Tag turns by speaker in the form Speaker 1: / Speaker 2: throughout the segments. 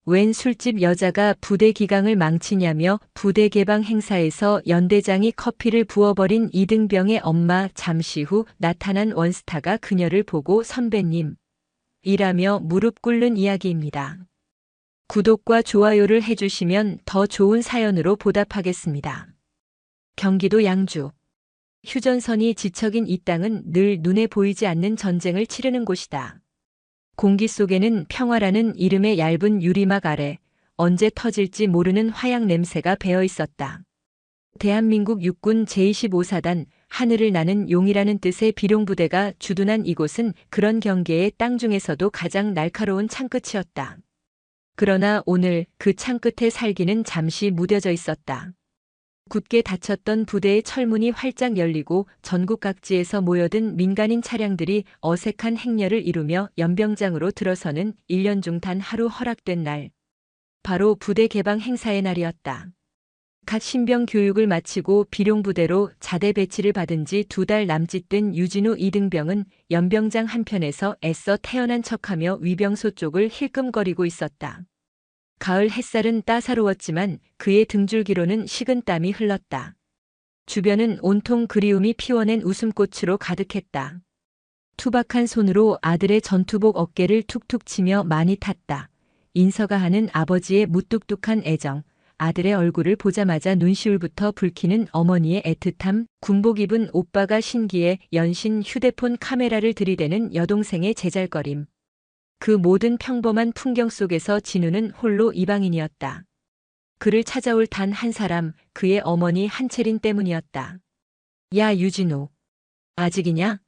Speaker 1: 웬 술집 여자가 부대 기강을 망치냐며 부대 개방 행사에서 연대장이 커피를 부어버린 이등병의 엄마. 잠시 후 나타난 원스타가 그녀를 보고 선배님 이라며 무릎 꿇는 이야기입니다. 구독과 좋아요를 해주시면 더 좋은 사연으로 보답하겠습니다. 경기도 양주. 휴전선이 지척인 이 땅은 늘 눈에 보이지 않는 전쟁을 치르는 곳이다. 공기 속에는 평화라는 이름의 얇은 유리막 아래 언제 터질지 모르는 화약 냄새가 배어 있었다. 대한민국 육군 제25사단 하늘을 나는 용이라는 뜻의 비룡부대가 주둔한 이곳은 그런 경계의 땅 중에서도 가장 날카로운 창끝이었다. 그러나 오늘 그 창끝의 살기는 잠시 무뎌져 있었다. 굳게 닫혔던 부대의 철문이 활짝 열리고 전국 각지에서 모여든 민간인 차량들이 어색한 행렬을 이루며 연병장으로 들어서는 1년 중 단 하루 허락된 날. 바로 부대 개방 행사의 날이었다. 갓 신병 교육을 마치고 비룡부대로 자대 배치를 받은 지 2달 남짓 된 유진우 이등병은 연병장 한편에서 애써 태어난 척하며 위병소 쪽을 힐끔거리고 있었다. 가을 햇살은 따사로웠지만 그의 등줄기로는 식은땀이 흘렀다. 주변은 온통 그리움이 피워낸 웃음꽃으로 가득했다. 투박한 손으로 아들의 전투복 어깨를 툭툭 치며 많이 탔다. 인서가 하는 아버지의 무뚝뚝한 애정, 아들의 얼굴을 보자마자 눈시울부터 붉히는 어머니의 애틋함, 군복 입은 오빠가 신기해 연신 휴대폰 카메라를 들이대는 여동생의 제잘거림. 그 모든 평범한 풍경 속에서 진우는 홀로 이방인이었다. 그를 찾아올 단 한 사람, 그의 어머니 한채린 때문이었다. 야 유진우, 아직이냐?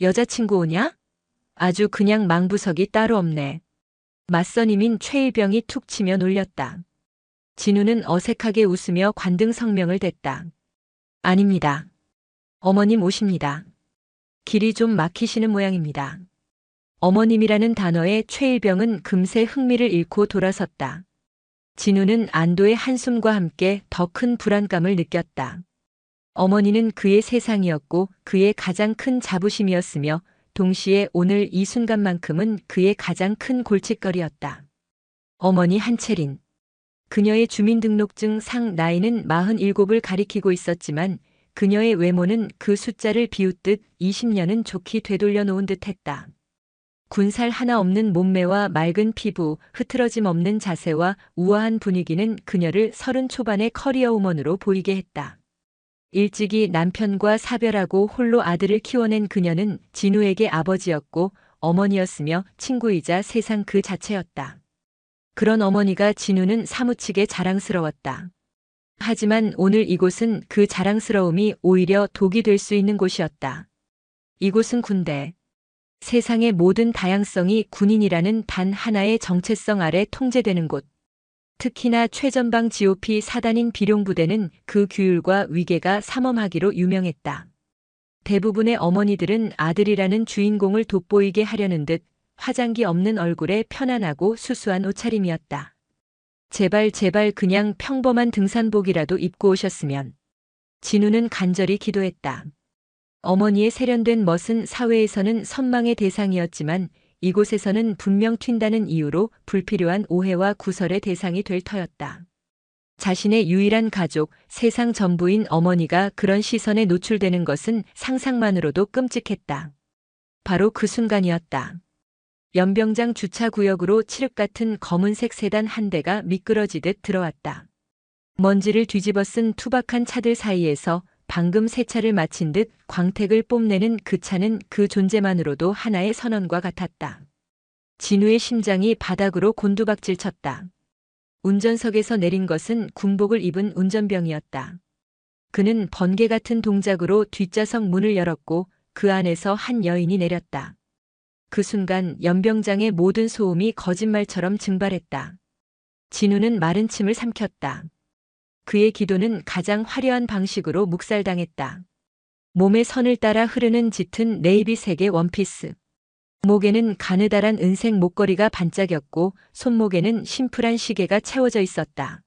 Speaker 1: 여자친구 오냐? 아주 그냥 망부석이 따로 없네. 맞선임인 최일병이 툭 치며 놀렸다. 진우는 어색하게 웃으며 관등 성명을 댔다. 아닙니다. 어머님 오십니다. 길이 좀 막히시는 모양입니다. 어머님이라는 단어에 최일병은 금세 흥미를 잃고 돌아섰다. 진우는 안도의 한숨과 함께 더 큰 불안감을 느꼈다. 어머니는 그의 세상이었고 그의 가장 큰 자부심이었으며 동시에 오늘 이 순간만큼은 그의 가장 큰 골칫거리였다. 어머니 한채린. 그녀의 주민등록증 상 나이는 47을 가리키고 있었지만 그녀의 외모는 그 숫자를 비웃듯 20년은 좋게 되돌려 놓은 듯했다. 군살 하나 없는 몸매와 맑은 피부, 흐트러짐 없는 자세와 우아한 분위기는 그녀를 30 초반의 커리어우먼으로 보이게 했다. 일찍이 남편과 사별하고 홀로 아들을 키워낸 그녀는 진우에게 아버지였고 어머니였으며 친구이자 세상 그 자체였다. 그런 어머니가 진우는 사무치게 자랑스러웠다. 하지만 오늘 이곳은 그 자랑스러움이 오히려 독이 될 수 있는 곳이었다. 이곳은 군대. 세상의 모든 다양성이 군인이라는 단 하나의 정체성 아래 통제되는 곳. 특히나 최전방 GOP 사단인 비룡부대는 그 규율과 위계가 삼엄하기로 유명했다. 대부분의 어머니들은 아들이라는 주인공을 돋보이게 하려는 듯 화장기 없는 얼굴에 편안하고 수수한 옷차림이었다. 제발 그냥 평범한 등산복이라도 입고 오셨으면. 진우는 간절히 기도했다. 어머니의 세련된 멋은 사회에서는 선망의 대상이었지만 이곳에서는 분명 튄다는 이유로 불필요한 오해와 구설의 대상이 될 터였다. 자신의 유일한 가족, 세상 전부인 어머니가 그런 시선에 노출되는 것은 상상만으로도 끔찍했다. 바로 그 순간이었다. 연병장 주차구역으로 칠흑 같은 검은색 세단 한 대가 미끄러지듯 들어왔다. 먼지를 뒤집어 쓴 투박한 차들 사이에서 방금 세차를 마친 듯 광택을 뽐내는 그 차는 그 존재만으로도 하나의 선언과 같았다. 진우의 심장이 바닥으로 곤두박질 쳤다. 운전석에서 내린 것은 군복을 입은 운전병이었다. 그는 번개 같은 동작으로 뒷좌석 문을 열었고 그 안에서 한 여인이 내렸다. 그 순간 연병장의 모든 소음이 거짓말처럼 증발했다. 진우는 마른 침을 삼켰다. 그의 기도는 가장 화려한 방식으로 묵살당했다. 몸의 선을 따라 흐르는 짙은 네이비색의 원피스. 목에는 가느다란 은색 목걸이가 반짝였고 손목에는 심플한 시계가 채워져 있었다.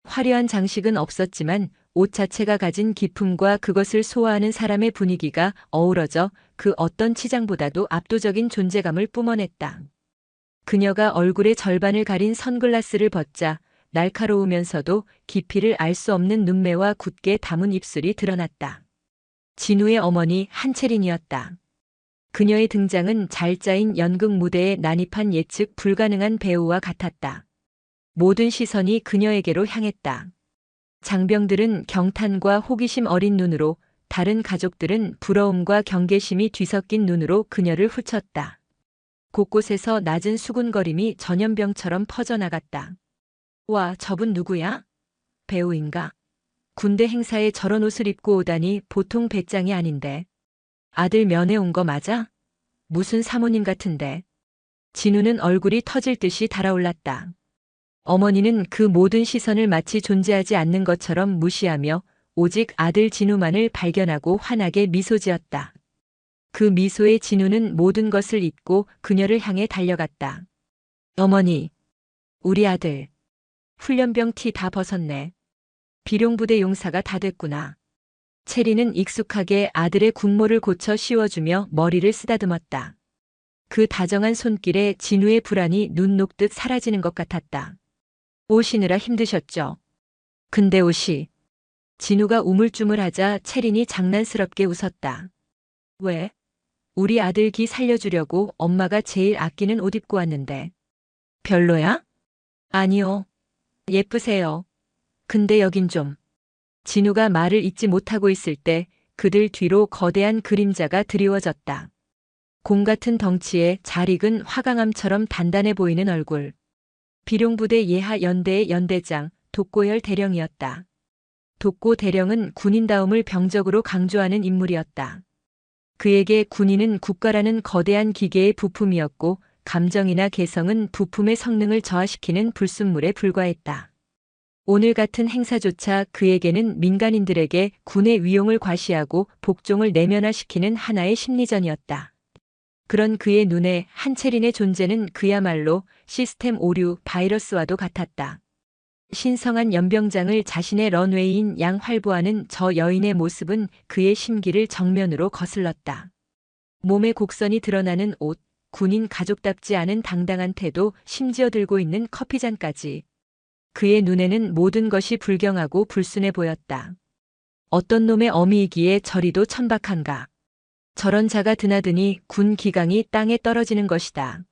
Speaker 1: 화려한 장식은 없었지만 옷 자체가 가진 기품과 그것을 소화하는 사람의 분위기가 어우러져 그 어떤 치장보다도 압도적인 존재감을 뿜어냈다. 그녀가 얼굴의 절반을 가린 선글라스를 벗자 날카로우면서도 깊이를 알 수 없는 눈매와 굳게 담은 입술이 드러났다. 진우의 어머니 한채린이었다. 그녀의 등장은 잘 짜인 연극 무대에 난입한 예측 불가능한 배우와 같았다. 모든 시선이 그녀에게로 향했다. 장병들은 경탄과 호기심 어린 눈으로, 다른 가족들은 부러움과 경계심이 뒤섞인 눈으로 그녀를 훑쳤다. 곳곳에서 낮은 수군거림이 전염병처럼 퍼져나갔다. 와, 저분 누구야? 배우인가? 군대 행사에 저런 옷을 입고 오다니 보통 배짱이 아닌데. 아들 면회 온 거 맞아? 무슨 사모님 같은데. 진우는 얼굴이 터질 듯이 달아올랐다. 어머니는 그 모든 시선을 마치 존재하지 않는 것처럼 무시하며 오직 아들 진우만을 발견하고 환하게 미소 지었다. 그 미소에 진우는 모든 것을 잊고 그녀를 향해 달려갔다. 어머니, 우리 아들. 훈련병 티 다 벗었네. 비룡부대 용사가 다 됐구나. 체리는 익숙하게 아들의 군모를 고쳐 씌워주며 머리를 쓰다듬었다. 그 다정한 손길에 진우의 불안이 눈 녹듯 사라지는 것 같았다. 오시느라 힘드셨죠? 근데 옷이. 진우가 우물쭈물하자 체린이 장난스럽게 웃었다. 왜? 우리 아들 기 살려주려고 엄마가 제일 아끼는 옷 입고 왔는데. 별로야? 아니요. 예쁘세요. 근데 여긴 좀. 진우가 말을 잇지 못하고 있을 때 그들 뒤로 거대한 그림자가 드리워졌다. 공 같은 덩치에 잘 익은 화강암처럼 단단해 보이는 얼굴. 비룡부대 예하 연대의 연대장 독고열 대령이었다. 독고 대령은 군인다움을 병적으로 강조하는 인물이었다. 그에게 군인은 국가라는 거대한 기계의 부품이었고 감정이나 개성은 부품의 성능을 저하시키는 불순물에 불과했다. 오늘 같은 행사조차 그에게는 민간인들에게 군의 위용을 과시하고 복종을 내면화시키는 하나의 심리전이었다. 그런 그의 눈에 한채린의 존재는 그야말로 시스템 오류 바이러스와도 같았다. 신성한 연병장을 자신의 런웨이인 양 활보하는 저 여인의 모습은 그의 심기를 정면으로 거슬렀다. 몸의 곡선이 드러나는 옷, 군인 가족답지 않은 당당한 태도, 심지어 들고 있는 커피잔까지. 그의 눈에는 모든 것이 불경하고 불순해 보였다. 어떤 놈의 어미이기에 저리도 천박한가. 저런 자가 드나드니 군 기강이 땅에 떨어지는 것이다.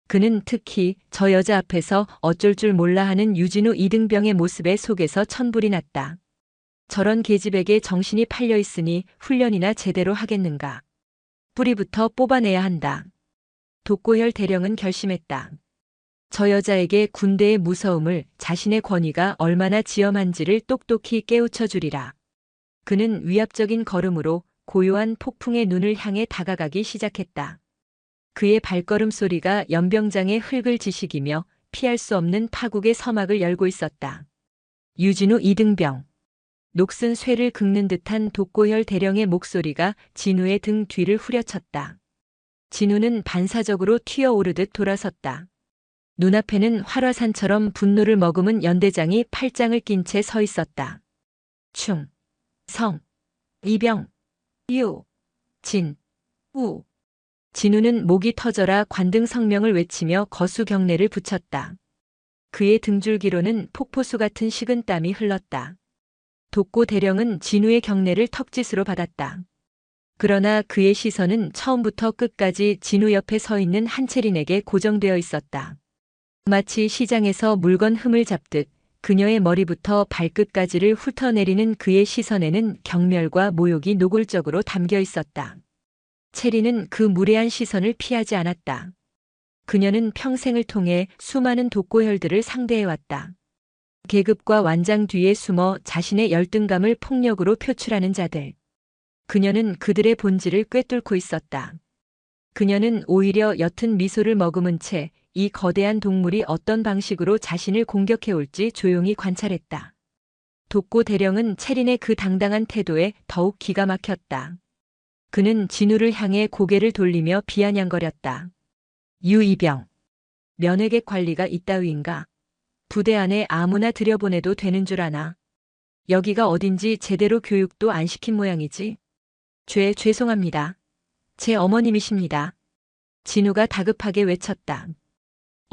Speaker 1: 그는 특히 저 여자 앞에서 어쩔 줄 몰라 하는 유진우 이등병의 모습에 속에서 천불이 났다. 저런 계집에게 정신이 팔려 있으니 훈련이나 제대로 하겠는가. 뿌리부터 뽑아내야 한다. 독고혈 대령은 결심했다. 저 여자에게 군대의 무서움을, 자신의 권위가 얼마나 지엄한지를 똑똑히 깨우쳐 주리라. 그는 위압적인 걸음으로 고요한 폭풍의 눈을 향해 다가가기 시작했다. 그의 발걸음 소리가 연병장의 흙을 지식이며 피할 수 없는 파국의 서막을 열고 있었다. 유진우 이등병. 녹슨 쇠를 긁는 듯한 독고혈 대령의 목소리가 진우의 등 뒤를 후려쳤다. 진우는 반사적으로 튀어오르듯 돌아섰다. 눈앞에는 활화산처럼 분노를 머금은 연대장이 팔짱을 낀 채 서 있었다. 충, 성, 이병, 유, 진, 우. 진우는 목이 터져라 관등 성명을 외치며 거수 경례를 붙였다. 그의 등줄기로는 폭포수 같은 식은땀이 흘렀다. 독고 대령은 진우의 경례를 턱짓으로 받았다. 그러나 그의 시선은 처음부터 끝까지 진우 옆에 서 있는 한채린에게 고정되어 있었다. 마치 시장에서 물건 흠을 잡듯 그녀의 머리부터 발끝까지를 훑어내리는 그의 시선에는 경멸과 모욕이 노골적으로 담겨 있었다. 체리는 그 무례한 시선을 피하지 않았다. 그녀는 평생을 통해 수많은 독고혈들을 상대해왔다. 계급과 완장 뒤에 숨어 자신의 열등감을 폭력으로 표출하는 자들. 그녀는 그들의 본질을 꿰뚫고 있었다. 그녀는 오히려 옅은 미소를 머금은 채 이 거대한 동물이 어떤 방식으로 자신을 공격해올지 조용히 관찰했다. 독고 대령은 체린의 그 당당한 태도에 더욱 기가 막혔다. 그는 진우를 향해 고개를 돌리며 비아냥거렸다. 유이병. 면회객 관리가 이따위인가? 부대 안에 아무나 들여보내도 되는 줄 아나? 여기가 어딘지 제대로 교육도 안 시킨 모양이지? 죄송합니다. 제 어머님이십니다. 진우가 다급하게 외쳤다.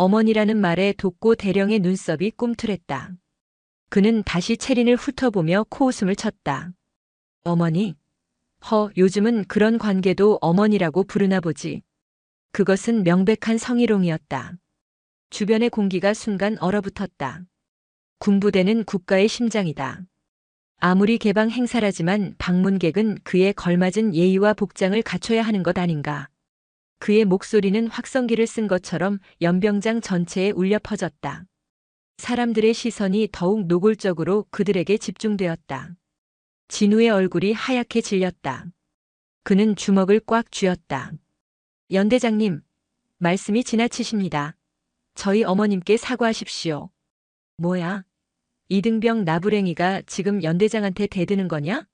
Speaker 1: 어머니라는 말에 독고 대령의 눈썹이 꿈틀했다. 그는 다시 채린을 훑어보며 코웃음을 쳤다. 어머니? 요즘은 그런 관계도 어머니라고 부르나 보지. 그것은 명백한 성희롱이었다. 주변의 공기가 순간 얼어붙었다. 군부대는 국가의 심장이다. 아무리 개방 행사라지만 방문객은 그에 걸맞은 예의와 복장을 갖춰야 하는 것 아닌가. 그의 목소리는 확성기를 쓴 것처럼 연병장 전체에 울려 퍼졌다. 사람들의 시선이 더욱 노골적으로 그들에게 집중되었다. 진우의 얼굴이 하얗게 질렸다. 그는 주먹을 꽉 쥐었다. 연대장님, 말씀이 지나치십니다. 저희 어머님께 사과하십시오. 뭐야? 이등병 나부랭이가 지금 연대장한테 대드는 거냐?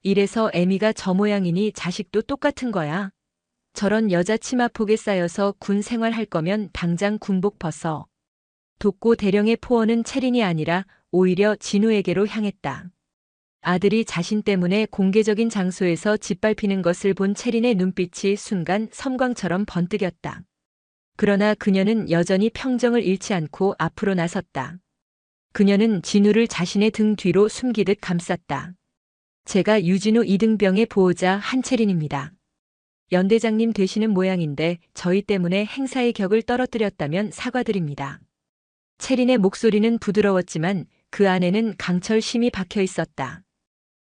Speaker 1: 이래서 애미가 저 모양이니 자식도 똑같은 거야. 저런 여자 치마폭에 쌓여서 군 생활할 거면 당장 군복 벗어. 독고 대령의 포언은 채린이 아니라 오히려 진우에게로 향했다. 아들이 자신 때문에 공개적인 장소에서 짓밟히는 것을 본 채린의 눈빛이 순간 섬광처럼 번뜩였다. 그러나 그녀는 여전히 평정을 잃지 않고 앞으로 나섰다. 그녀는 진우를 자신의 등 뒤로 숨기듯 감쌌다. 제가 유진우 이등병의 보호자 한채린입니다. 연대장님 되시는 모양인데 저희 때문에 행사의 격을 떨어뜨렸다면 사과드립니다. 채린의 목소리는 부드러웠지만 그 안에는 강철심이 박혀 있었다.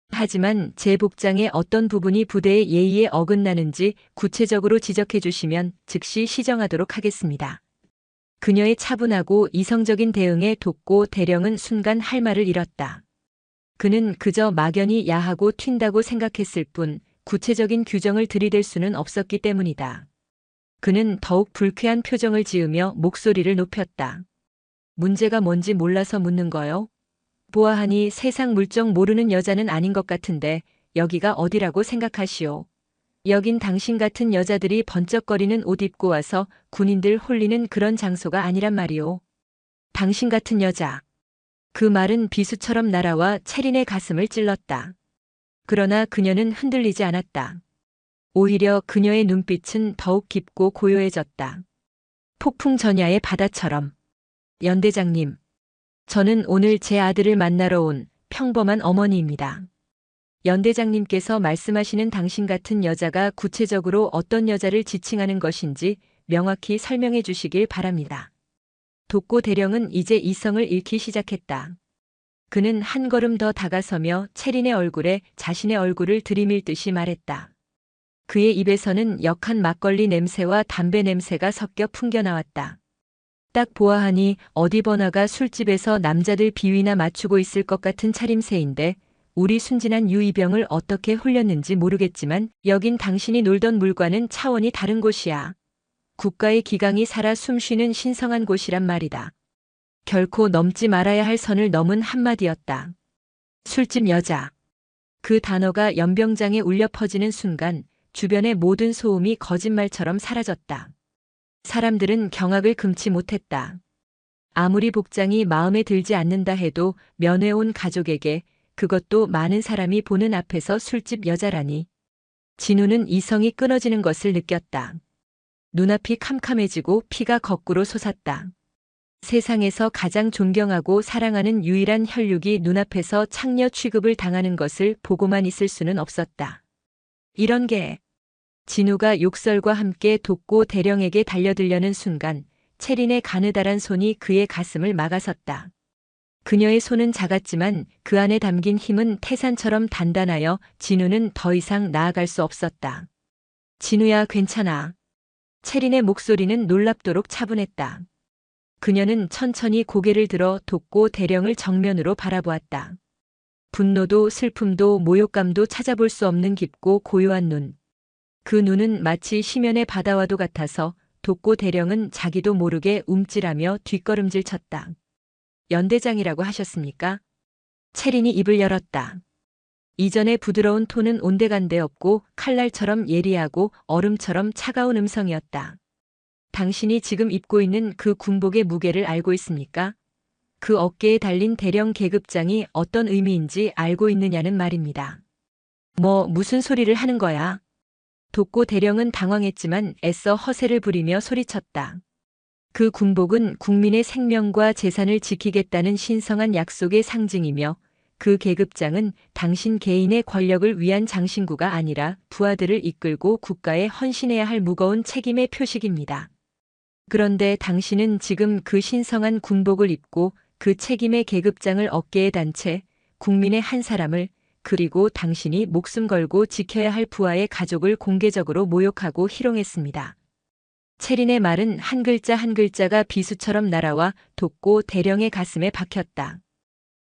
Speaker 1: 하지만 제 복장의 어떤 부분이 부대의 예의에 어긋나는지 구체적으로 지적해 주시면 즉시 시정하도록 하겠습니다. 그녀의 차분하고 이성적인 대응에 독고 대령은 순간 할 말을 잃었다. 그는 그저 막연히 야하고 튄다고 생각했을 뿐 구체적인 규정을 들이댈 수는 없었기 때문이다. 그는 더욱 불쾌한 표정을 지으며 목소리를 높였다. 문제가 뭔지 몰라서 묻는 거요? 보아하니 세상 물정 모르는 여자는 아닌 것 같은데 여기가 어디라고 생각하시오? 여긴 당신 같은 여자들이 번쩍거리는 옷 입고 와서 군인들 홀리는 그런 장소가 아니란 말이오. 당신 같은 여자. 그 말은 비수처럼 날아와 채린의 가슴을 찔렀다. 그러나 그녀는 흔들리지 않았다. 오히려 그녀의 눈빛은 더욱 깊고 고요해졌다. 폭풍 전야의 바다처럼. 연대장님. 저는 오늘 제 아들을 만나러 온 평범한 어머니입니다. 연대장님께서 말씀하시는 당신 같은 여자가 구체적으로 어떤 여자를 지칭하는 것인지 명확히 설명해 주시길 바랍니다. 독고 대령은 이제 이성을 잃기 시작했다. 그는 한 걸음 더 다가서며 채린의 얼굴에 자신의 얼굴을 들이밀듯이 말했다. 그의 입에서는 역한 막걸리 냄새와 담배 냄새가 섞여 풍겨나왔다. 딱 보아하니 어디 번화가 술집에서 남자들 비위나 맞추고 있을 것 같은 차림새인데 우리 순진한 유이병을 어떻게 홀렸는지 모르겠지만 여긴 당신이 놀던 물과는 차원이 다른 곳이야. 국가의 기강이 살아 숨쉬는 신성한 곳이란 말이다. 결코 넘지 말아야 할 선을 넘은 한마디였다. 술집 여자. 그 단어가 연병장에 울려 퍼지는 순간 주변의 모든 소음이 거짓말처럼 사라졌다. 사람들은 경악을 금치 못했다. 아무리 복장이 마음에 들지 않는다 해도 면회 온 가족에게 그것도 많은 사람이 보는 앞에서 술집 여자라니. 진우는 이성이 끊어지는 것을 느꼈다. 눈앞이 캄캄해지고 피가 거꾸로 솟았다. 세상에서 가장 존경하고 사랑하는 유일한 혈육이 눈앞에서 창녀 취급을 당하는 것을 보고만 있을 수는 없었다. 이런 게 진우가 욕설과 함께 독고 대령에게 달려들려는 순간 채린의 가느다란 손이 그의 가슴을 막아섰다. 그녀의 손은 작았지만 그 안에 담긴 힘은 태산처럼 단단하여 진우는 더 이상 나아갈 수 없었다. 진우야, 괜찮아. 채린의 목소리는 놀랍도록 차분했다. 그녀는 천천히 고개를 들어 독고 대령을 정면으로 바라보았다. 분노도 슬픔도 모욕감도 찾아볼 수 없는 깊고 고요한 눈. 그 눈은 마치 심연의 바다와도 같아서 독고 대령은 자기도 모르게 움찔하며 뒷걸음질 쳤다. 연대장이라고 하셨습니까? 채린이 입을 열었다. 이전의 부드러운 톤은 온데간데 없고 칼날처럼 예리하고 얼음처럼 차가운 음성이었다. 당신이 지금 입고 있는 그 군복의 무게를 알고 있습니까? 그 어깨에 달린 대령 계급장이 어떤 의미인지 알고 있느냐는 말입니다. 무슨 소리를 하는 거야? 독고 대령은 당황했지만 애써 허세를 부리며 소리쳤다. 그 군복은 국민의 생명과 재산을 지키겠다는 신성한 약속의 상징이며 그 계급장은 당신 개인의 권력을 위한 장신구가 아니라 부하들을 이끌고 국가에 헌신해야 할 무거운 책임의 표식입니다. 그런데 당신은 지금 그 신성한 군복을 입고 그 책임의 계급장을 어깨에 단 채 국민의 한 사람을, 그리고 당신이 목숨 걸고 지켜야 할 부하의 가족을 공개적으로 모욕하고 희롱했습니다. 체린의 말은 한 글자 한 글자가 비수처럼 날아와 돋고 대령의 가슴에 박혔다.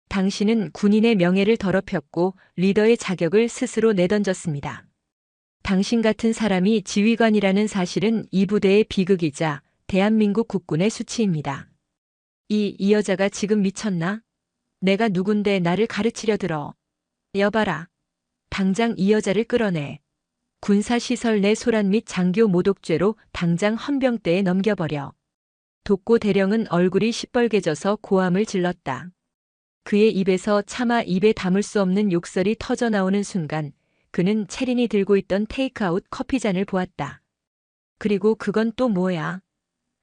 Speaker 1: 당신은 군인의 명예를 더럽혔고 리더의 자격을 스스로 내던졌습니다. 당신 같은 사람이 지휘관이라는 사실은 이 부대의 비극이자 대한민국 국군의 수치입니다. 이 여자가 지금 미쳤나? 내가 누군데 나를 가르치려 들어. 여봐라. 당장 이 여자를 끌어내. 군사시설 내 소란 및 장교 모독죄로 당장 헌병대에 넘겨버려. 독고 대령은 얼굴이 시뻘개져서 고함을 질렀다. 그의 입에서 차마 입에 담을 수 없는 욕설이 터져나오는 순간 그는 체린이 들고 있던 테이크아웃 커피잔을 보았다. 그리고 그건 또 뭐야?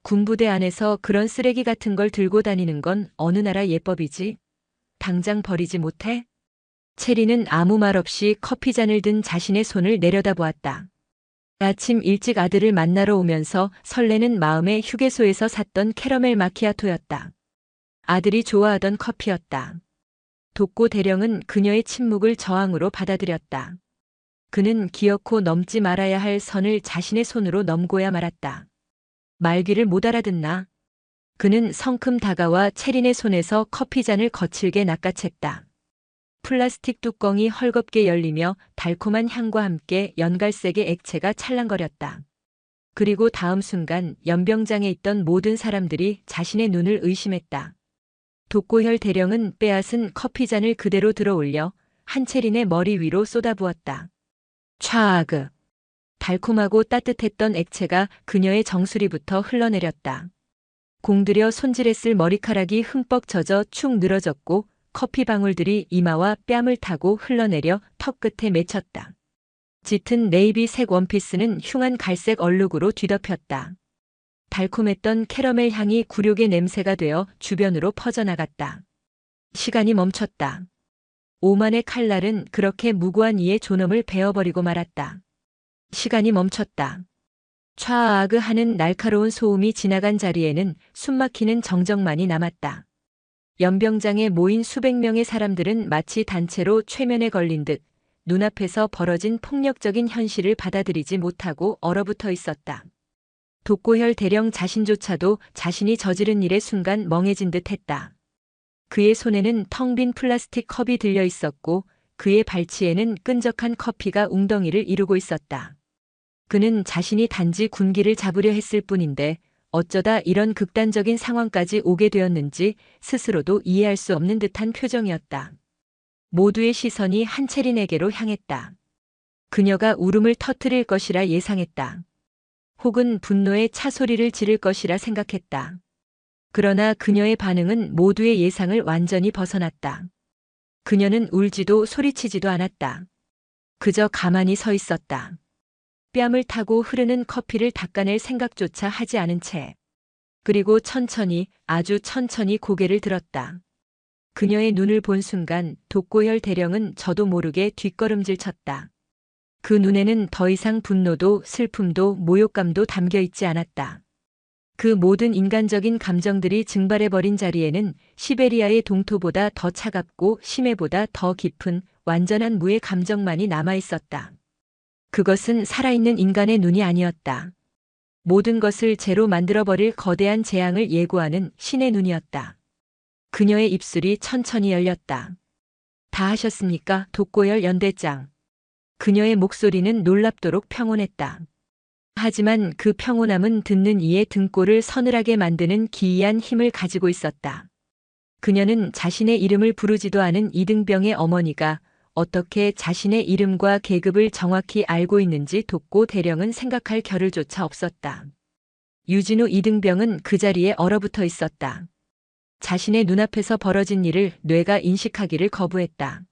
Speaker 1: 군부대 안에서 그런 쓰레기 같은 걸 들고 다니는 건 어느 나라 예법이지? 당장 버리지 못해? 체리는 아무 말 없이 커피잔을 든 자신의 손을 내려다보았다. 아침 일찍 아들을 만나러 오면서 설레는 마음에 휴게소에서 샀던 캐러멜 마키아토였다. 아들이 좋아하던 커피였다. 독고 대령은 그녀의 침묵을 저항으로 받아들였다. 그는 기어코 넘지 말아야 할 선을 자신의 손으로 넘고야 말았다. 말귀를 못 알아듣나? 그는 성큼 다가와 체린의 손에서 커피잔을 거칠게 낚아챘다. 플라스틱 뚜껑이 헐겁게 열리며 달콤한 향과 함께 연갈색의 액체가 찰랑거렸다. 그리고 다음 순간 연병장에 있던 모든 사람들이 자신의 눈을 의심했다. 독고혈 대령은 빼앗은 커피잔을 그대로 들어올려 한채린의 머리 위로 쏟아부었다. 촤아그. 달콤하고 따뜻했던 액체가 그녀의 정수리부터 흘러내렸다. 공들여 손질했을 머리카락이 흠뻑 젖어 축 늘어졌고 커피 방울들이 이마와 뺨을 타고 흘러내려 턱 끝에 맺혔다. 짙은 네이비색 원피스는 흉한 갈색 얼룩으로 뒤덮였다. 달콤했던 캐러멜 향이 굴욕의 냄새가 되어 주변으로 퍼져나갔다. 시간이 멈췄다. 오만의 칼날은 그렇게 무고한 이의 존엄을 베어버리고 말았다. 시간이 멈췄다. 촤아그 하는 날카로운 소음이 지나간 자리에는 숨막히는 정적만이 남았다. 연병장에 모인 수백 명의 사람들은 마치 단체로 최면에 걸린 듯 눈앞에서 벌어진 폭력적인 현실을 받아들이지 못하고 얼어붙어 있었다. 독고혈 대령 자신조차도 자신이 저지른 일의 순간 멍해진 듯 했다. 그의 손에는 텅 빈 플라스틱 컵이 들려 있었고 그의 발치에는 끈적한 커피가 웅덩이를 이루고 있었다. 그는 자신이 단지 군기를 잡으려 했을 뿐인데 어쩌다 이런 극단적인 상황까지 오게 되었는지 스스로도 이해할 수 없는 듯한 표정이었다. 모두의 시선이 한채린에게로 향했다. 그녀가 울음을 터뜨릴 것이라 예상했다. 혹은 분노의 차소리를 지를 것이라 생각했다. 그러나 그녀의 반응은 모두의 예상을 완전히 벗어났다. 그녀는 울지도 소리치지도 않았다. 그저 가만히 서 있었다. 뺨을 타고 흐르는 커피를 닦아낼 생각조차 하지 않은 채. 그리고 천천히, 아주 천천히 고개를 들었다. 그녀의 눈을 본 순간 독고혈 대령은 저도 모르게 뒷걸음질 쳤다. 그 눈에는 더 이상 분노도 슬픔도 모욕감도 담겨 있지 않았다. 그 모든 인간적인 감정들이 증발해버린 자리에는 시베리아의 동토보다 더 차갑고 심해보다 더 깊은 완전한 무의 감정만이 남아있었다. 그것은 살아있는 인간의 눈이 아니었다. 모든 것을 재로 만들어버릴 거대한 재앙을 예고하는 신의 눈이었다. 그녀의 입술이 천천히 열렸다. 다 하셨습니까, 독고열 연대장? 그녀의 목소리는 놀랍도록 평온했다. 하지만 그 평온함은 듣는 이의 등골을 서늘하게 만드는 기이한 힘을 가지고 있었다. 그녀는 자신의 이름을 부르지도 않은 이등병의 어머니가 어떻게 자신의 이름과 계급을 정확히 알고 있는지 독고 대령은 생각할 겨를조차 없었다. 유진우 이등병은 그 자리에 얼어붙어 있었다. 자신의 눈앞에서 벌어진 일을 뇌가 인식하기를 거부했다.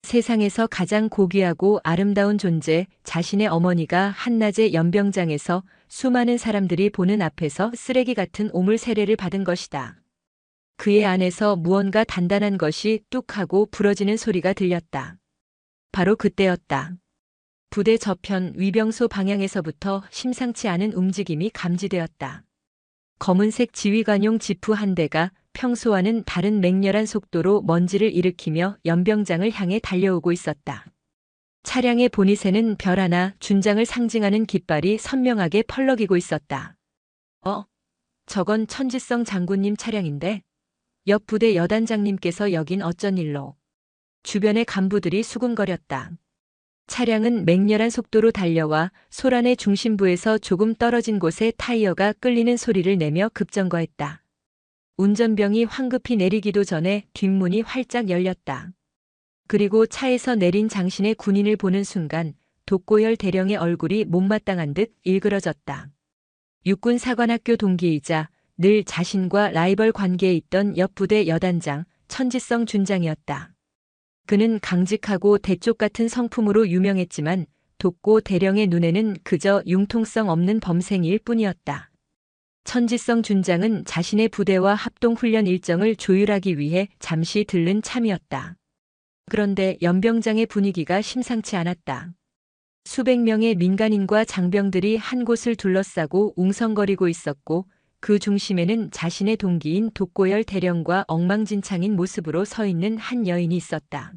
Speaker 1: 세상에서 가장 고귀하고 아름다운 존재, 자신의 어머니가 한낮에 연병장에서 수많은 사람들이 보는 앞에서 쓰레기 같은 오물 세례를 받은 것이다. 그의 안에서 무언가 단단한 것이 뚝 하고 부러지는 소리가 들렸다. 바로 그때였다. 부대 저편 위병소 방향에서부터 심상치 않은 움직임이 감지되었다. 검은색 지휘관용 지프 한 대가 평소와는 다른 맹렬한 속도로 먼지를 일으키며 연병장을 향해 달려오고 있었다. 차량의 보닛에는 별 하나, 준장을 상징하는 깃발이 선명하게 펄럭이고 있었다. 저건 천지성 장군님 차량인데? 옆 부대 여단장님께서 여긴 어쩐 일로? 주변의 간부들이 수군거렸다. 차량은 맹렬한 속도로 달려와 소란의 중심부에서 조금 떨어진 곳에 타이어가 끌리는 소리를 내며 급정거했다. 운전병이 황급히 내리기도 전에 뒷문이 활짝 열렸다. 그리고 차에서 내린 장신의 군인을 보는 순간 독고열 대령의 얼굴이 못마땅한 듯 일그러졌다. 육군 사관학교 동기이자 늘 자신과 라이벌 관계에 있던 옆 부대 여단장 천지성 준장이었다. 그는 강직하고 대쪽 같은 성품으로 유명했지만 독고 대령의 눈에는 그저 융통성 없는 범생이일 뿐이었다. 천지성 준장은 자신의 부대와 합동훈련 일정을 조율하기 위해 잠시 들른 참이었다. 그런데 연병장의 분위기가 심상치 않았다. 수백 명의 민간인과 장병들이 한 곳을 둘러싸고 웅성거리고 있었고 그 중심에는 자신의 동기인 독고열 대령과 엉망진창인 모습으로 서 있는 한 여인이 있었다.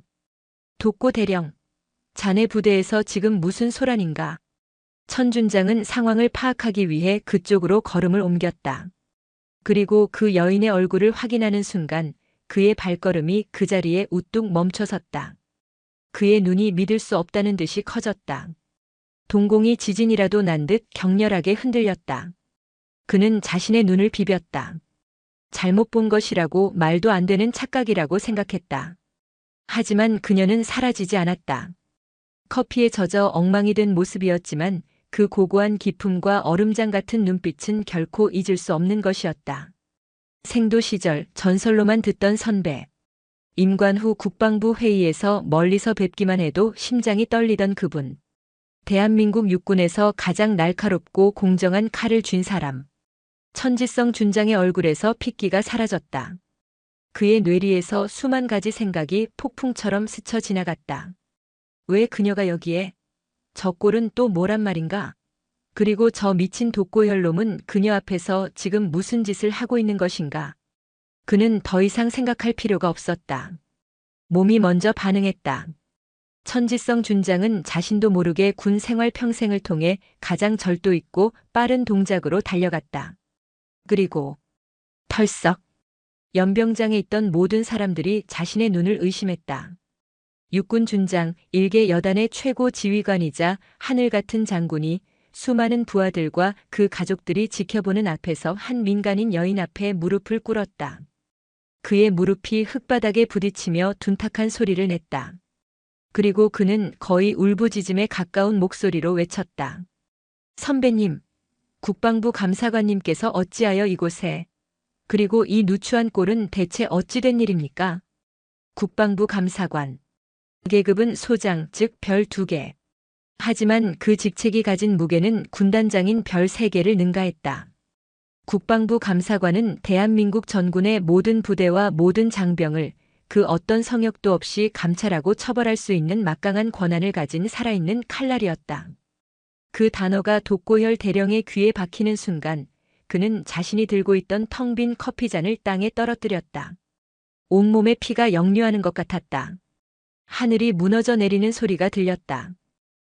Speaker 1: 독고 대령, 자네 부대에서 지금 무슨 소란인가? 천준장은 상황을 파악하기 위해 그쪽으로 걸음을 옮겼다. 그리고 그 여인의 얼굴을 확인하는 순간 그의 발걸음이 그 자리에 우뚝 멈춰섰다. 그의 눈이 믿을 수 없다는 듯이 커졌다. 동공이 지진이라도 난 듯 격렬하게 흔들렸다. 그는 자신의 눈을 비볐다. 잘못 본 것이라고 말도 안 되는 착각이라고 생각했다. 하지만 그녀는 사라지지 않았다. 커피에 젖어 엉망이 된 모습이었지만 그 고고한 기품과 얼음장 같은 눈빛은 결코 잊을 수 없는 것이었다. 생도 시절 전설로만 듣던 선배. 임관 후 국방부 회의에서 멀리서 뵙기만 해도 심장이 떨리던 그분. 대한민국 육군에서 가장 날카롭고 공정한 칼을 쥔 사람. 천지성 준장의 얼굴에서 핏기가 사라졌다. 그의 뇌리에서 수만 가지 생각이 폭풍처럼 스쳐 지나갔다. 왜 그녀가 여기에? 저 꼴은 또 뭐란 말인가? 그리고 저 미친 독고혈놈은 그녀 앞에서 지금 무슨 짓을 하고 있는 것인가? 그는 더 이상 생각할 필요가 없었다. 몸이 먼저 반응했다. 천지성 준장은 자신도 모르게 군 생활 평생을 통해 가장 절도 있고 빠른 동작으로 달려갔다. 그리고 털썩 연병장에 있던 모든 사람들이 자신의 눈을 의심했다. 육군 준장, 일개 여단의 최고 지휘관이자 하늘 같은 장군이 수많은 부하들과 그 가족들이 지켜보는 앞에서 한 민간인 여인 앞에 무릎을 꿇었다. 그의 무릎이 흙바닥에 부딪히며 둔탁한 소리를 냈다. 그리고 그는 거의 울부짖음에 가까운 목소리로 외쳤다. 선배님, 국방부 감사관님께서 어찌하여 이곳에, 그리고 이 누추한 꼴은 대체 어찌 된 일입니까? 국방부 감사관. 계급은 소장, 즉 별 2개. 하지만 그 직책이 가진 무게는 군단장인 별 3개를 능가했다. 국방부 감사관은 대한민국 전군의 모든 부대와 모든 장병을 그 어떤 성역도 없이 감찰하고 처벌할 수 있는 막강한 권한을 가진 살아있는 칼날이었다. 그 단어가 독고혈 대령의 귀에 박히는 순간 그는 자신이 들고 있던 텅 빈 커피잔을 땅에 떨어뜨렸다. 온몸에 피가 역류하는 것 같았다. 하늘이 무너져 내리는 소리가 들렸다.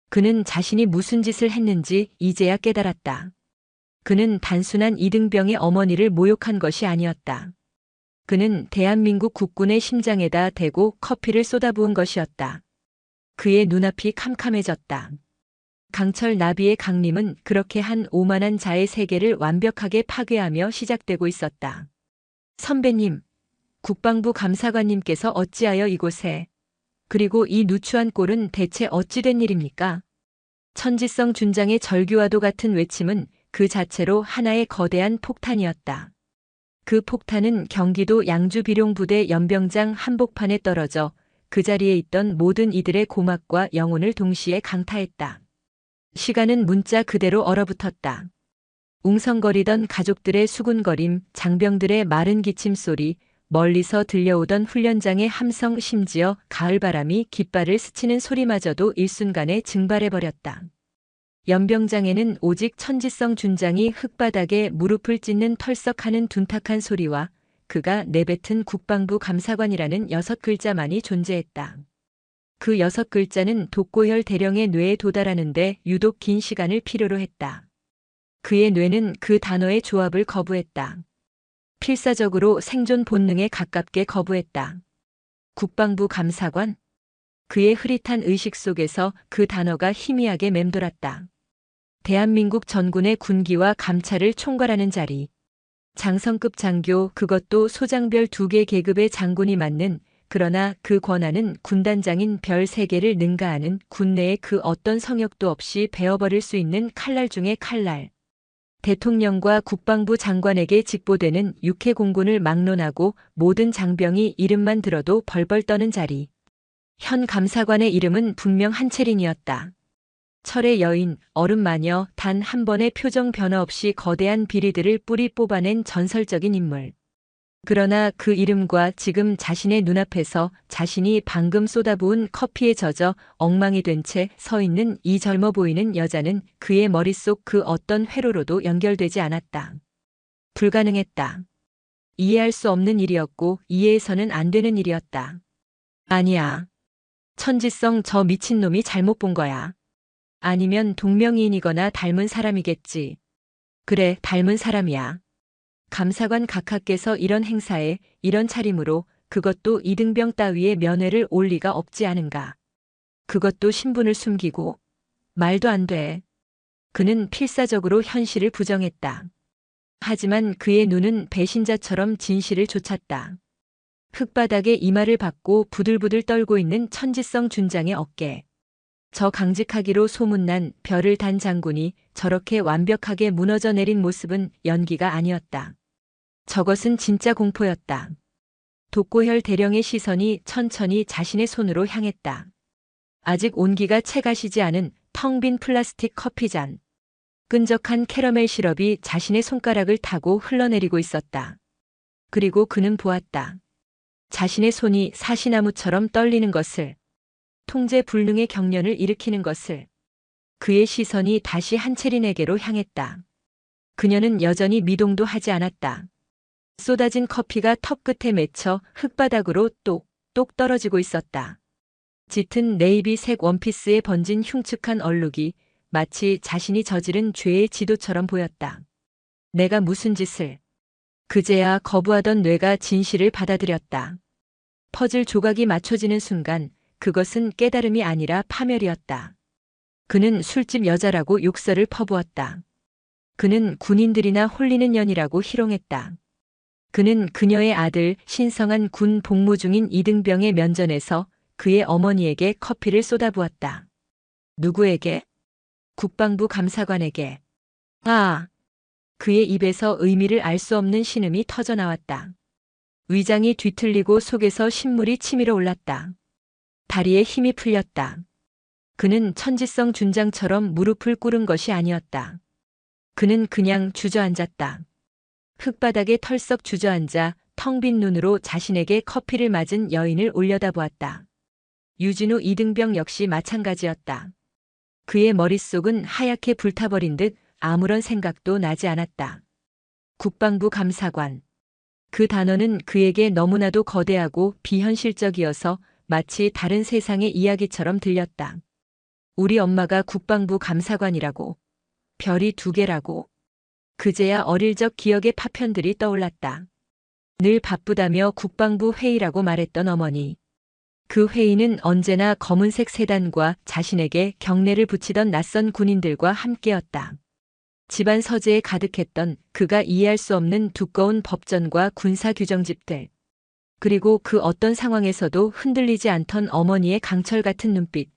Speaker 1: 그는 자신이 무슨 짓을 했는지 이제야 깨달았다. 그는 단순한 이등병의 어머니를 모욕한 것이 아니었다. 그는 대한민국 국군의 심장에다 대고 커피를 쏟아부은 것이었다. 그의 눈앞이 캄캄해졌다. 강철 나비의 강림은 그렇게 한 오만한 자의 세계를 완벽하게 파괴하며 시작되고 있었다. 선배님, 국방부 감사관님께서 어찌하여 이곳에, 그리고 이 누추한 꼴은 대체 어찌 된 일입니까? 천지성 준장의 절규와도 같은 외침은 그 자체로 하나의 거대한 폭탄이었다. 그 폭탄은 경기도 양주비룡부대 연병장 한복판에 떨어져 그 자리에 있던 모든 이들의 고막과 영혼을 동시에 강타했다. 시간은 문자 그대로 얼어붙었다. 웅성거리던 가족들의 수군거림, 장병들의 마른 기침 소리, 멀리서 들려오던 훈련장의 함성, 심지어 가을바람이 깃발을 스치는 소리마저도 일순간에 증발해버렸다. 연병장에는 오직 천지성 준장이 흙바닥에 무릎을 찢는 털썩하는 둔탁한 소리와 그가 내뱉은 국방부 감사관이라는 6글자만이 존재했다. 그 6글자는 독고혈 대령의 뇌에 도달하는데 유독 긴 시간을 필요로 했다. 그의 뇌는 그 단어의 조합을 거부했다. 필사적으로 생존 본능에 가깝게 거부했다. 국방부 감사관? 그의 흐릿한 의식 속에서 그 단어가 희미하게 맴돌았다. 대한민국 전군의 군기와 감찰을 총괄하는 자리. 장성급 장교, 그것도 소장별 2개 계급의 장군이 맡는, 그러나 그 권한은 군단장인 별 3개를 능가하는 군내의 그 어떤 성역도 없이 베어버릴 수 있는 칼날 중의 칼날. 대통령과 국방부 장관에게 직보되는 육해공군을 막론하고 모든 장병이 이름만 들어도 벌벌 떠는 자리. 현 감사관의 이름은 분명 한채린이었다. 철의 여인, 얼음 마녀, 단 한 번의 표정 변화 없이 거대한 비리들을 뿌리 뽑아낸 전설적인 인물. 그러나 그 이름과 지금 자신의 눈앞에서 자신이 방금 쏟아부은 커피에 젖어 엉망이 된 채 서 있는 이 젊어 보이는 여자는 그의 머릿속 그 어떤 회로로도 연결되지 않았다. 불가능했다. 이해할 수 없는 일이었고 이해해서는 안 되는 일이었다. 아니야. 천지성 저 미친놈이 잘못 본 거야. 아니면 동명이인이거나 닮은 사람이겠지. 그래, 닮은 사람이야. 감사관 각하께서 이런 행사에 이런 차림으로 그것도 이등병 따위의 면회를 올 리가 없지 않은가. 그것도 신분을 숨기고. 말도 안 돼. 그는 필사적으로 현실을 부정했다. 하지만 그의 눈은 배신자처럼 진실을 좇았다. 흙바닥에 이마를 박고 부들부들 떨고 있는 천지성 준장의 어깨. 저 강직하기로 소문난 별을 단 장군이 저렇게 완벽하게 무너져 내린 모습은 연기가 아니었다. 저것은 진짜 공포였다. 독고혈 대령의 시선이 천천히 자신의 손으로 향했다. 아직 온기가 채 가시지 않은 텅 빈 플라스틱 커피잔. 끈적한 캐러멜 시럽이 자신의 손가락을 타고 흘러내리고 있었다. 그리고 그는 보았다. 자신의 손이 사시나무처럼 떨리는 것을. 통제 불능의 경련을 일으키는 것을. 그의 시선이 다시 한채린에게로 향했다. 그녀는 여전히 미동도 하지 않았다. 쏟아진 커피가 턱 끝에 맺혀 흙바닥으로 똑똑 떨어지고 있었다. 짙은 네이비색 원피스에 번진 흉측한 얼룩이 마치 자신이 저지른 죄의 지도처럼 보였다. 내가 무슨 짓을. 그제야 거부하던 뇌가 진실을 받아들였다. 퍼즐 조각이 맞춰지는 순간 그것은 깨달음이 아니라 파멸이었다. 그는 술집 여자라고 욕설을 퍼부었다. 그는 군인들이나 홀리는 년이라고 희롱했다. 그는 그녀의 아들 신성한 군 복무 중인 이등병의 면전에서 그의 어머니에게 커피를 쏟아부었다. 누구에게? 국방부 감사관에게. 아! 그의 입에서 의미를 알 수 없는 신음이 터져나왔다. 위장이 뒤틀리고 속에서 신물이 치밀어 올랐다. 다리에 힘이 풀렸다. 그는 천지성 준장처럼 무릎을 꿇은 것이 아니었다. 그는 그냥 주저앉았다. 흙바닥에 털썩 주저앉아 텅 빈 눈으로 자신에게 커피를 맞은 여인을 올려다보았다. 유진우 이등병 역시 마찬가지였다. 그의 머릿속은 하얗게 불타버린 듯 아무런 생각도 나지 않았다. 국방부 감사관. 그 단어는 그에게 너무나도 거대하고 비현실적이어서 마치 다른 세상의 이야기처럼 들렸다. 우리 엄마가 국방부 감사관이라고. 별이 2개라고. 그제야 어릴 적 기억의 파편들이 떠올랐다. 늘 바쁘다며 국방부 회의라고 말했던 어머니. 그 회의는 언제나 검은색 세단과 자신에게 경례를 붙이던 낯선 군인들과 함께였다. 집안 서재에 가득했던 그가 이해할 수 없는 두꺼운 법전과 군사 규정집들. 그리고 그 어떤 상황에서도 흔들리지 않던 어머니의 강철 같은 눈빛.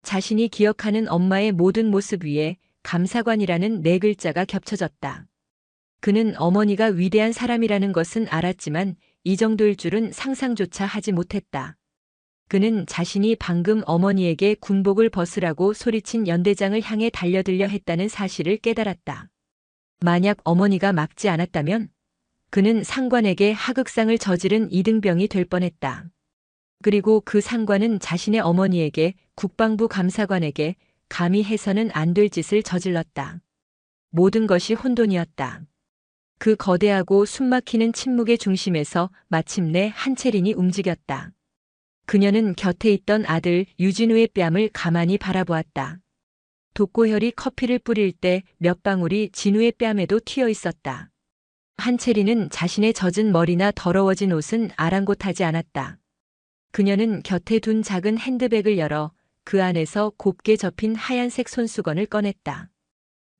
Speaker 1: 자신이 기억하는 엄마의 모든 모습 위에 감사관이라는 4글자가 겹쳐졌다. 그는 어머니가 위대한 사람이라는 것은 알았지만 이 정도일 줄은 상상조차 하지 못했다. 그는 자신이 방금 어머니에게 군복을 벗으라고 소리친 연대장을 향해 달려들려 했다는 사실을 깨달았다. 만약 어머니가 막지 않았다면 그는 상관에게 하극상을 저지른 이등병이 될 뻔했다. 그리고 그 상관은 자신의 어머니에게 국방부 감사관에게 감히 해서는 안 될 짓을 저질렀다. 모든 것이 혼돈이었다. 그 거대하고 숨막히는 침묵의 중심에서 마침내 한채린이 움직였다. 그녀는 곁에 있던 아들 유진우의 뺨을 가만히 바라보았다. 독고혈이 커피를 뿌릴 때 몇 방울이 진우의 뺨에도 튀어 있었다. 한채린은 자신의 젖은 머리나 더러워진 옷은 아랑곳하지 않았다. 그녀는 곁에 둔 작은 핸드백을 열어 그 안에서 곱게 접힌 하얀색 손수건을 꺼냈다.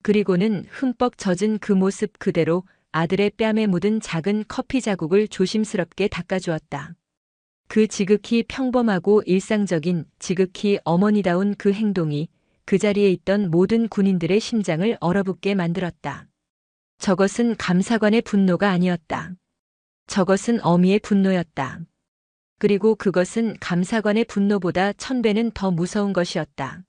Speaker 1: 그리고는 흠뻑 젖은 그 모습 그대로 아들의 뺨에 묻은 작은 커피 자국을 조심스럽게 닦아주었다. 그 지극히 평범하고 일상적인, 지극히 어머니다운 그 행동이 그 자리에 있던 모든 군인들의 심장을 얼어붙게 만들었다. 저것은 감사관의 분노가 아니었다. 저것은 어미의 분노였다. 그리고 그것은 감사관의 분노보다 1000배는 더 무서운 것이었다.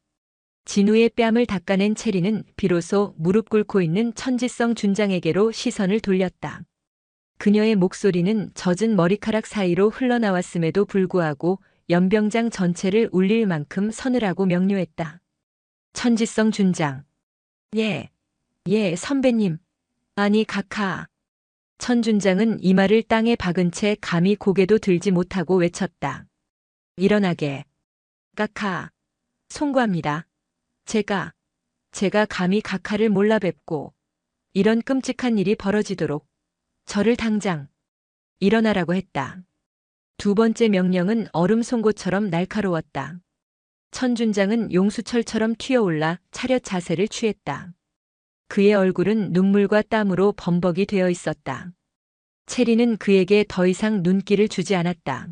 Speaker 1: 진우의 뺨을 닦아낸 체리는 비로소 무릎 꿇고 있는 천지성 준장에게로 시선을 돌렸다. 그녀의 목소리는 젖은 머리카락 사이로 흘러나왔음에도 불구하고 연병장 전체를 울릴 만큼 서늘하고 명료했다. 천지성 준장. 예, 선배님. 아니, 각하. 천준장은 이마를 땅에 박은 채 감히 고개도 들지 못하고 외쳤다. 일어나게. 각하. 송구합니다. 제가 감히 각하를 몰라 뵙고 이런 끔찍한 일이 벌어지도록 저를 당장 일어나라고 했다. 두 번째 명령은 얼음 송곳처럼 날카로웠다. 천준장은 용수철처럼 튀어올라 차렷 자세를 취했다. 그의 얼굴은 눈물과 땀으로 범벅이 되어 있었다. 체리는 그에게 더 이상 눈길을 주지 않았다.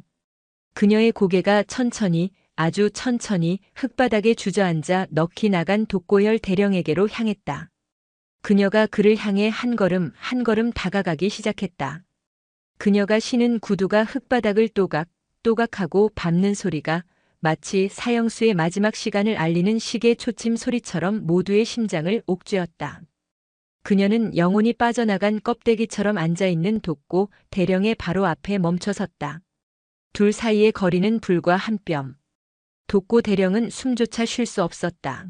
Speaker 1: 그녀의 고개가 천천히, 아주 천천히 흙바닥에 주저앉아 넋이 나간 독고혈 대령에게로 향했다. 그녀가 그를 향해 한 걸음 한 걸음 다가가기 시작했다. 그녀가 신은 구두가 흙바닥을 또각또각하고 밟는 소리가 마치 사형수의 마지막 시간을 알리는 시계 초침 소리처럼 모두의 심장을 옥죄었다. 그녀는 영혼이 빠져나간 껍데기처럼 앉아있는 독고 대령의 바로 앞에 멈춰섰다. 둘 사이의 거리는 불과 한 뼘. 독고 대령은 숨조차 쉴 수 없었다.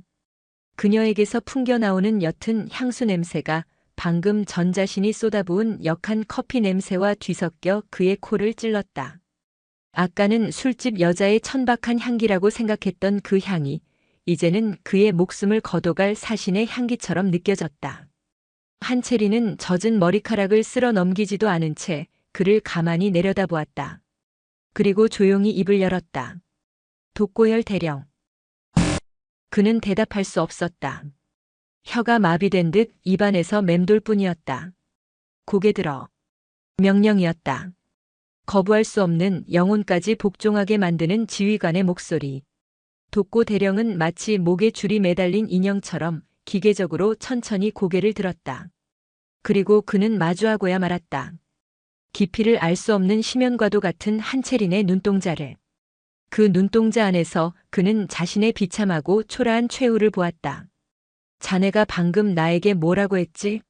Speaker 1: 그녀에게서 풍겨나오는 옅은 향수 냄새가 방금 전 자신이 쏟아부은 역한 커피 냄새와 뒤섞여 그의 코를 찔렀다. 아까는 술집 여자의 천박한 향기라고 생각했던 그 향이 이제는 그의 목숨을 걷어갈 사신의 향기처럼 느껴졌다. 한채리는 젖은 머리카락을 쓸어 넘기지도 않은 채 그를 가만히 내려다보았다. 그리고 조용히 입을 열었다. 독고혈 대령. 그는 대답할 수 없었다. 혀가 마비된 듯 입안에서 맴돌 뿐이었다. 고개 들어. 명령이었다. 거부할 수 없는 영혼까지 복종하게 만드는 지휘관의 목소리. 독고 대령은 마치 목에 줄이 매달린 인형처럼 기계적으로 천천히 고개를 들었다. 그리고 그는 마주하고야 말았다. 깊이를 알 수 없는 심연과도 같은 한채린의 눈동자를. 그 눈동자 안에서 그는 자신의 비참하고 초라한 최후를 보았다. 자네가 방금 나에게 뭐라고 했지?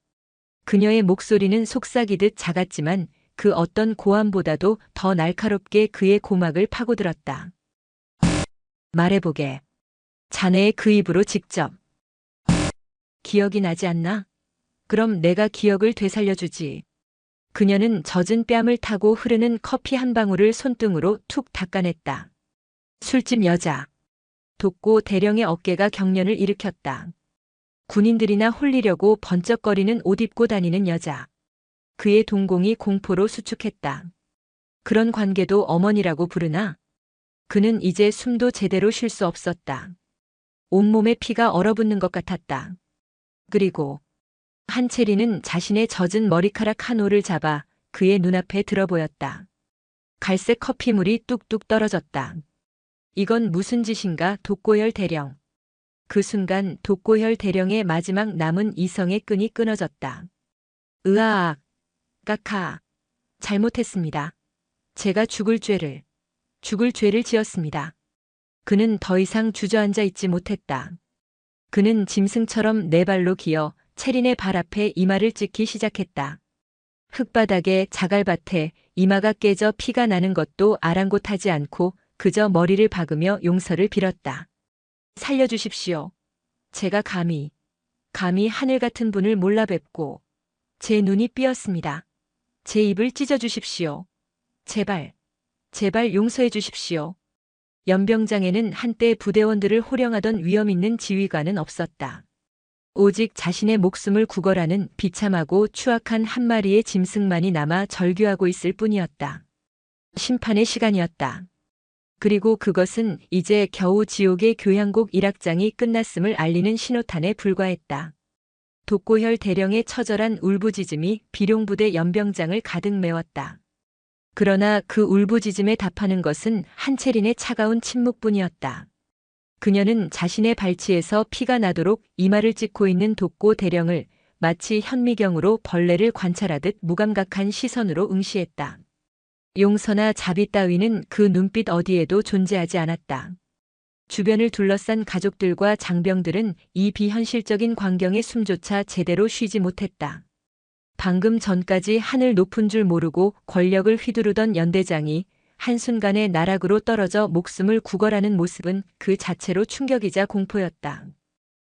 Speaker 1: 그녀의 목소리는 속삭이듯 작았지만 그 어떤 고함보다도 더 날카롭게 그의 고막을 파고들었다. 말해보게. 자네의 그 입으로 직접. 기억이 나지 않나? 그럼 내가 기억을 되살려주지. 그녀는 젖은 뺨을 타고 흐르는 커피 한 방울을 손등으로 툭 닦아냈다. 술집 여자. 독고 대령의 어깨가 경련을 일으켰다. 군인들이나 홀리려고 번쩍거리는 옷 입고 다니는 여자. 그의 동공이 공포로 수축했다. 그런 관계도 어머니라고 부르나? 그는 이제 숨도 제대로 쉴 수 없었다. 온몸에 피가 얼어붙는 것 같았다. 그리고 한채리는 자신의 젖은 머리카락 한 올을 잡아 그의 눈앞에 들어 보였다. 갈색 커피물이 뚝뚝 떨어졌다. 이건 무슨 짓인가, 독고혈 대령. 그 순간 독고혈 대령의 마지막 남은 이성의 끈이 끊어졌다. 으아악. 각하. 잘못했습니다. 제가 죽을 죄를. 죽을 죄를 지었습니다. 그는 더 이상 주저앉아 있지 못했다. 그는 짐승처럼 네 발로 기어 체린의 발 앞에 이마를 찍기 시작했다. 흙바닥에 자갈밭에 이마가 깨져 피가 나는 것도 아랑곳하지 않고 그저 머리를 박으며 용서를 빌었다. 살려주십시오. 제가 감히 하늘 같은 분을 몰라 뵙고 제 눈이 삐었습니다. 제 입을 찢어주십시오. 제발 용서해 주십시오. 연병장에는 한때 부대원들을 호령하던 위험 있는 지휘관은 없었다. 오직 자신의 목숨을 구걸하는 비참하고 추악한 한 마리의 짐승만이 남아 절규하고 있을 뿐이었다. 심판의 시간이었다. 그리고 그것은 이제 겨우 지옥의 교향곡 1악장이 끝났음을 알리는 신호탄에 불과했다. 독고혈 대령의 처절한 울부짖음이 비룡부대 연병장을 가득 메웠다. 그러나 그 울부짖음에 답하는 것은 한채린의 차가운 침묵뿐이었다. 그녀는 자신의 발치에서 피가 나도록 이마를 찍고 있는 독고 대령을 마치 현미경으로 벌레를 관찰하듯 무감각한 시선으로 응시했다. 용서나 자비 따위는 그 눈빛 어디에도 존재하지 않았다. 주변을 둘러싼 가족들과 장병들은 이 비현실적인 광경에 숨조차 제대로 쉬지 못했다. 방금 전까지 하늘 높은 줄 모르고 권력을 휘두르던 연대장이 한순간에 나락으로 떨어져 목숨을 구걸하는 모습은 그 자체로 충격이자 공포였다.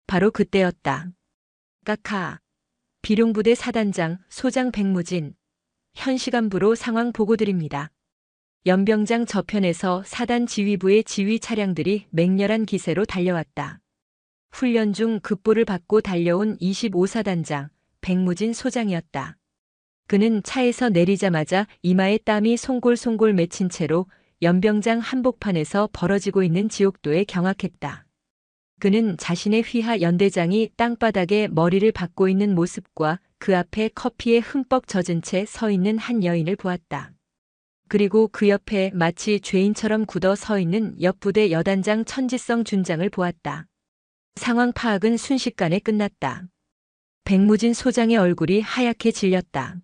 Speaker 1: 바로 그때였다. 까카. 비룡부대 사단장 소장 백무진. 현 시간부로 상황 보고드립니다. 연병장 저편에서 사단 지휘부의 지휘 차량들이 맹렬한 기세로 달려왔다. 훈련 중 급보를 받고 달려온 25사단장 백무진 소장이었다. 그는 차에서 내리자마자 이마에 땀이 송골송골 맺힌 채로 연병장 한복판에서 벌어지고 있는 지옥도에 경악했다. 그는 자신의 휘하 연대장이 땅바닥에 머리를 박고 있는 모습과 그 앞에 커피에 흠뻑 젖은 채 서 있는 한 여인을 보았다. 그리고 그 옆에 마치 죄인처럼 굳어 서 있는 옆부대 여단장 천지성 준장을 보았다. 상황 파악은 순식간에 끝났다. 백무진 소장의 얼굴이 하얗게 질렸다.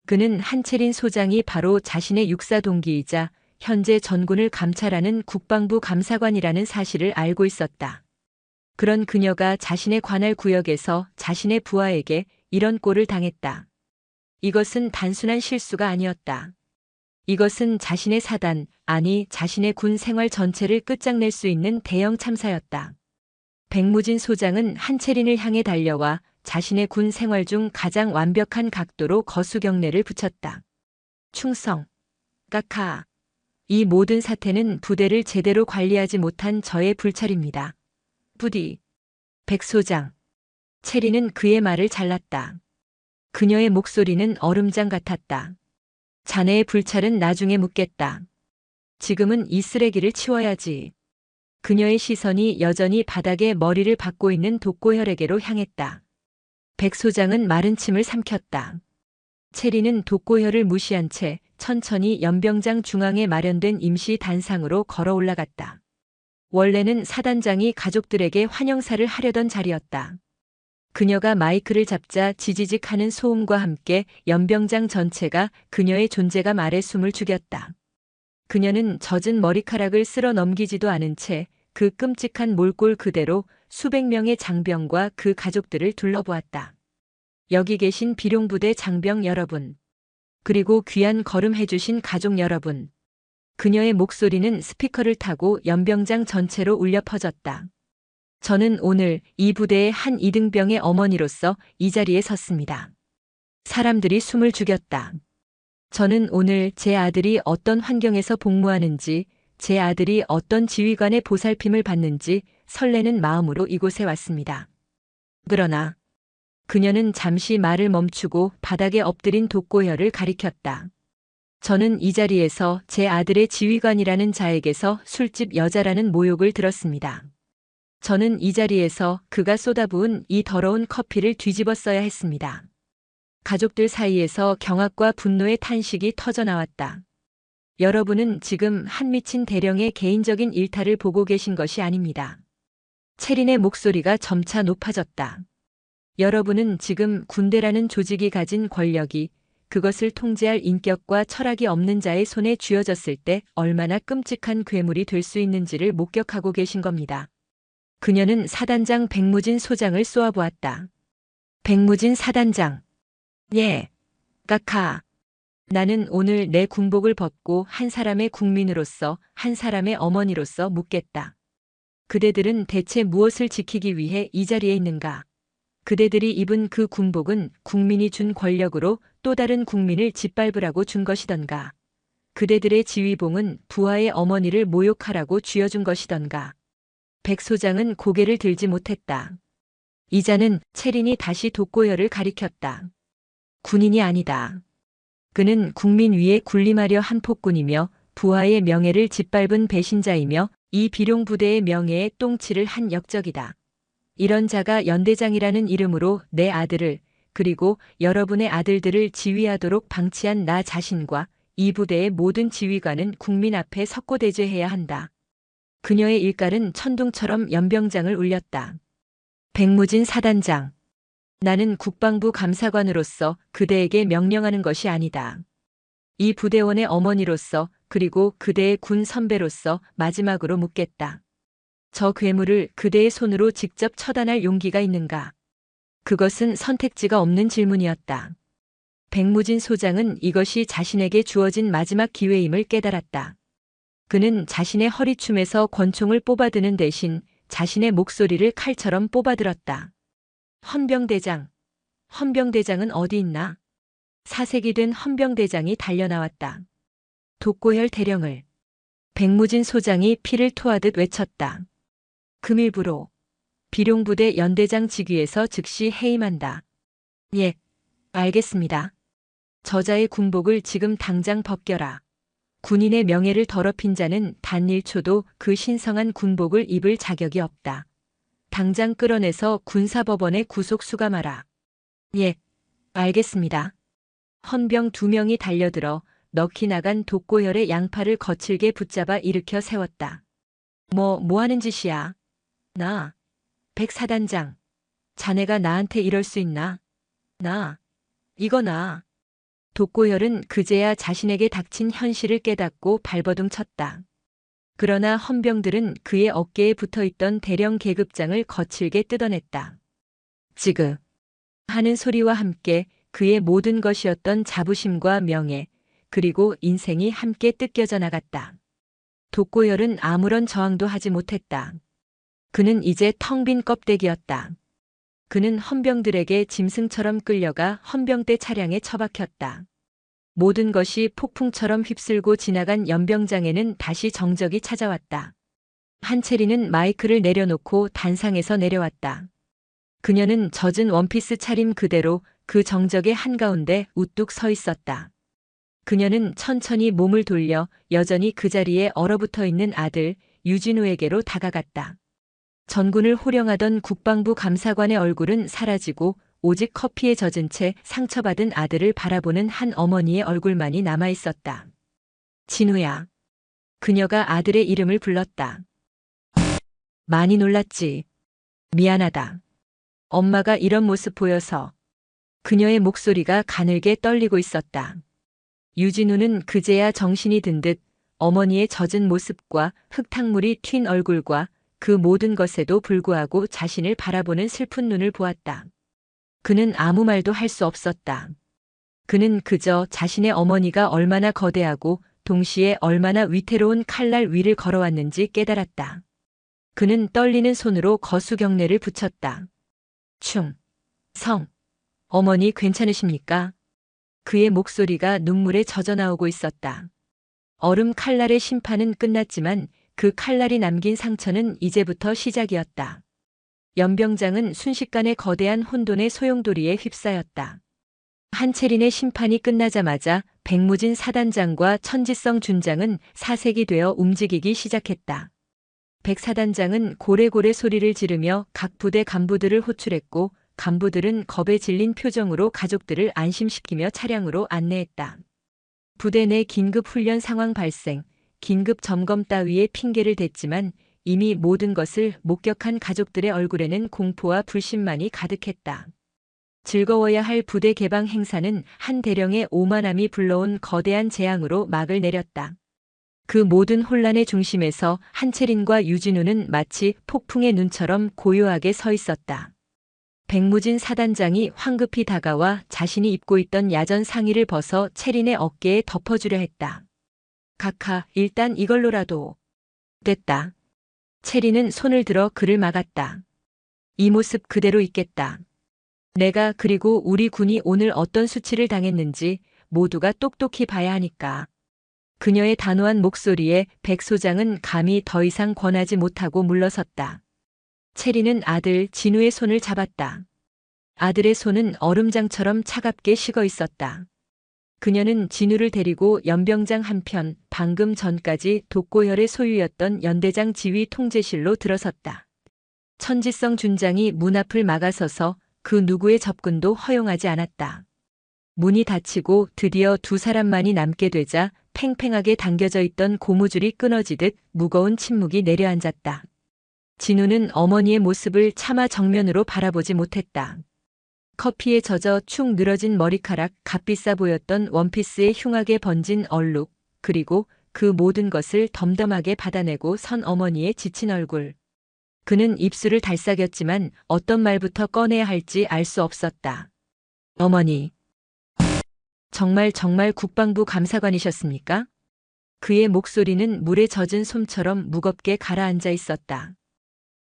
Speaker 1: 그는 한채린 소장이 바로 자신의 육사 동기이자 현재 전군을 감찰하는 국방부 감사관이라는 사실을 알고 있었다. 그런 그녀가 자신의 관할 구역에서 자신의 부하에게 이런 꼴을 당했다. 이것은 단순한 실수가 아니었다. 이것은 자신의 사단, 아니 자신의 군 생활 전체를 끝장낼 수 있는 대형 참사였다. 백무진 소장은 한채린을 향해 달려와 자신의 군 생활 중 가장 완벽한 각도로 거수경례를 붙였다. 충성. 까카. 이 모든 사태는 부대를 제대로 관리하지 못한 저의 불찰입니다. 부디. 백 소장. 채린은 그의 말을 잘랐다. 그녀의 목소리는 얼음장 같았다. 자네의 불찰은 나중에 묻겠다. 지금은 이 쓰레기를 치워야지. 그녀의 시선이 여전히 바닥에 머리를 박고 있는 독고혈에게로 향했다. 백 소장은 마른 침을 삼켰다. 채리는 독고혈을 무시한 채 천천히 연병장 중앙에 마련된 임시 단상으로 걸어 올라갔다. 원래는 사단장이 가족들에게 환영사를 하려던 자리였다. 그녀가 마이크를 잡자 지지직하는 소음과 함께 연병장 전체가 그녀의 존재감 아래 숨을 죽였다. 그녀는 젖은 머리카락을 쓸어 넘기지도 않은 채 그 끔찍한 몰골 그대로 수백 명의 장병과 그 가족들을 둘러보았다. 여기 계신 비룡부대 장병 여러분, 그리고 귀한 걸음해주신 가족 여러분. 그녀의 목소리는 스피커를 타고 연병장 전체로 울려 퍼졌다. 저는 오늘 이 부대의 한 이등병의 어머니로서 이 자리에 섰습니다. 사람들이 숨을 죽였다. 저는 오늘 제 아들이 어떤 환경에서 복무하는지, 제 아들이 어떤 지휘관의 보살핌을 받는지 설레는 마음으로 이곳에 왔습니다. 그러나 그녀는 잠시 말을 멈추고 바닥에 엎드린 독고혈을 가리켰다. 저는 이 자리에서 제 아들의 지휘관이라는 자에게서 술집 여자라는 모욕을 들었습니다. 저는 이 자리에서 그가 쏟아부은 이 더러운 커피를 뒤집어 써야 했습니다. 가족들 사이에서 경악과 분노의 탄식이 터져나왔다. 여러분은 지금 한미친 대령의 개인적인 일탈을 보고 계신 것이 아닙니다. 채린의 목소리가 점차 높아졌다. 여러분은 지금 군대라는 조직이 가진 권력이 그것을 통제할 인격과 철학이 없는 자의 손에 쥐어졌을 때 얼마나 끔찍한 괴물이 될 수 있는지를 목격하고 계신 겁니다. 그녀는 사단장 백무진 소장을 쏘아보았다. 백무진 사단장. 예. 까카. 나는 오늘 내 군복을 벗고 한 사람의 국민으로서, 한 사람의 어머니로서 묻겠다. 그대들은 대체 무엇을 지키기 위해 이 자리에 있는가? 그대들이 입은 그 군복은 국민이 준 권력으로 또 다른 국민을 짓밟으라고 준 것이던가? 그대들의 지휘봉은 부하의 어머니를 모욕하라고 쥐어준 것이던가? 백 소장은 고개를 들지 못했다. 이자는 체린이 다시 독고열을 가리켰다. 군인이 아니다. 그는 국민 위에 군림하려 한 폭군이며 부하의 명예를 짓밟은 배신자이며 이 비룡 부대의 명예에 똥칠을 한 역적이다. 이런 자가 연대장이라는 이름으로 내 아들을 그리고 여러분의 아들들을 지휘하도록 방치한 나 자신과 이 부대의 모든 지휘관은 국민 앞에 석고대죄해야 한다. 그녀의 일갈은 천둥처럼 연병장을 울렸다. 백무진 사단장. 나는 국방부 감사관으로서 그대에게 명령하는 것이 아니다. 이 부대원의 어머니로서 그리고 그대의 군 선배로서 마지막으로 묻겠다. 저 괴물을 그대의 손으로 직접 처단할 용기가 있는가? 그것은 선택지가 없는 질문이었다. 백무진 소장은 이것이 자신에게 주어진 마지막 기회임을 깨달았다. 그는 자신의 허리춤에서 권총을 뽑아드는 대신 자신의 목소리를 칼처럼 뽑아들었다. 헌병대장. 헌병대장은 어디 있나? 사색이 된 헌병대장이 달려나왔다. 독고혈 대령을. 백무진 소장이 피를 토하듯 외쳤다. 금일부로 비룡부대 연대장 직위에서 즉시 해임한다. 예, 알겠습니다. 저자의 군복을 지금 당장 벗겨라. 군인의 명예를 더럽힌 자는 단 1초도 그 신성한 군복을 입을 자격이 없다. 당장 끌어내서 군사법원에 구속 수감하라. 예, 알겠습니다. 헌병 2명이 달려들어 넋이 나간 독고혈의 양팔을 거칠게 붙잡아 일으켜 세웠다. 뭐 하는 짓이야? 나, 백 사단장. 자네가 나한테 이럴 수 있나? 이거 나. 독고혈은 그제야 자신에게 닥친 현실을 깨닫고 발버둥 쳤다. 그러나 헌병들은 그의 어깨에 붙어있던 대령 계급장을 거칠게 뜯어냈다. 지그 하는 소리와 함께 그의 모든 것이었던 자부심과 명예, 그리고 인생이 함께 뜯겨져 나갔다. 독고열은 아무런 저항도 하지 못했다. 그는 이제 텅 빈 껍데기였다. 그는 헌병들에게 짐승처럼 끌려가 헌병대 차량에 처박혔다. 모든 것이 폭풍처럼 휩쓸고 지나간 연병장에는 다시 정적이 찾아왔다. 한채리는 마이크를 내려놓고 단상에서 내려왔다. 그녀는 젖은 원피스 차림 그대로 그 정적의 한가운데 우뚝 서 있었다. 그녀는 천천히 몸을 돌려 여전히 그 자리에 얼어붙어 있는 아들 유진우에게로 다가갔다. 전군을 호령하던 국방부 감사관의 얼굴은 사라지고 오직 커피에 젖은 채 상처받은 아들을 바라보는 한 어머니의 얼굴만이 남아있었다. 진우야. 그녀가 아들의 이름을 불렀다. 많이 놀랐지. 미안하다. 엄마가 이런 모습 보여서. 그녀의 목소리가 가늘게 떨리고 있었다. 유진우는 그제야 정신이 든 듯 어머니의 젖은 모습과 흙탕물이 튄 얼굴과 그 모든 것에도 불구하고 자신을 바라보는 슬픈 눈을 보았다. 그는 아무 말도 할 수 없었다. 그는 그저 자신의 어머니가 얼마나 거대하고 동시에 얼마나 위태로운 칼날 위를 걸어왔는지 깨달았다. 그는 떨리는 손으로 거수경례를 붙였다. 충성. 어머니 괜찮으십니까? 그의 목소리가 눈물에 젖어나오고 있었다. 얼음 칼날의 심판은 끝났지만 그 칼날이 남긴 상처는 이제부터 시작이었다. 연병장은 순식간에 거대한 혼돈의 소용돌이에 휩싸였다. 한채린의 심판이 끝나자마자 백무진 사단장과 천지성 준장은 사색이 되어 움직이기 시작했다. 백 사단장은 고래고래 소리를 지르며 각 부대 간부들을 호출했고 간부들은 겁에 질린 표정으로 가족들을 안심시키며 차량으로 안내했다. 부대 내 긴급 훈련 상황 발생, 긴급 점검 따위의 핑계를 댔지만 이미 모든 것을 목격한 가족들의 얼굴에는 공포와 불신만이 가득했다. 즐거워야 할 부대 개방 행사는 한 대령의 오만함이 불러온 거대한 재앙으로 막을 내렸다. 그 모든 혼란의 중심에서 한채린과 유진우는 마치 폭풍의 눈처럼 고요하게 서 있었다. 백무진 사단장이 황급히 다가와 자신이 입고 있던 야전 상의를 벗어 채린의 어깨에 덮어주려 했다. 각하, 일단 이걸로라도. 됐다. 채린은 손을 들어 그를 막았다. 이 모습 그대로 있겠다. 내가 그리고 우리 군이 오늘 어떤 수치를 당했는지 모두가 똑똑히 봐야 하니까. 그녀의 단호한 목소리에 백 소장은 감히 더 이상 권하지 못하고 물러섰다. 채리는 아들 진우의 손을 잡았다. 아들의 손은 얼음장처럼 차갑게 식어 있었다. 그녀는 진우를 데리고 연병장 한편 방금 전까지 독고혈의 소유였던 연대장 지휘 통제실로 들어섰다. 천지성 준장이 문 앞을 막아서서 그 누구의 접근도 허용하지 않았다. 문이 닫히고 드디어 두 사람만이 남게 되자 팽팽하게 당겨져 있던 고무줄이 끊어지듯 무거운 침묵이 내려앉았다. 진우는 어머니의 모습을 차마 정면으로 바라보지 못했다. 커피에 젖어 축 늘어진 머리카락, 값비싸 보였던 원피스에 흉하게 번진 얼룩, 그리고 그 모든 것을 덤덤하게 받아내고 선 어머니의 지친 얼굴. 그는 입술을 달싹였지만 어떤 말부터 꺼내야 할지 알 수 없었다. 어머니. 정말 국방부 감사관이셨습니까? 그의 목소리는 물에 젖은 솜처럼 무겁게 가라앉아 있었다.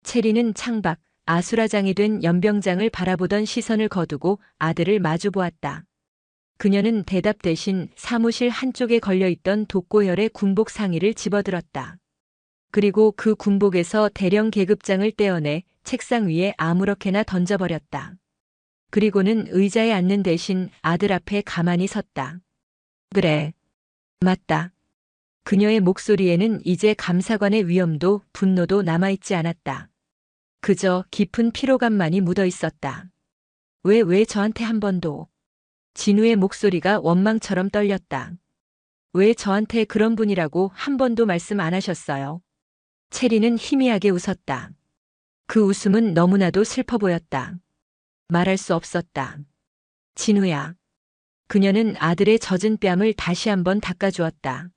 Speaker 1: 채리는 창밖, 아수라장이 된 연병장을 바라보던 시선을 거두고 아들을 마주 보았다. 그녀는 대답 대신 사무실 한쪽에 걸려있던 독고혈의 군복 상의를 집어들었다. 그리고 그 군복에서 대령 계급장을 떼어내 책상 위에 아무렇게나 던져버렸다. 그리고는 의자에 앉는 대신 아들 앞에 가만히 섰다. 그래. 맞다. 그녀의 목소리에는 이제 감사관의 위엄도 분노도 남아있지 않았다. 그저 깊은 피로감만이 묻어 있었다. 왜 저한테 한 번도. 진우의 목소리가 원망처럼 떨렸다. 왜 저한테 그런 분이라고 한 번도 말씀 안 하셨어요? 채리는 희미하게 웃었다. 그 웃음은 너무나도 슬퍼 보였다. 말할 수 없었다. 진우야. 그녀는 아들의 젖은 뺨을 다시 한번 닦아주었다.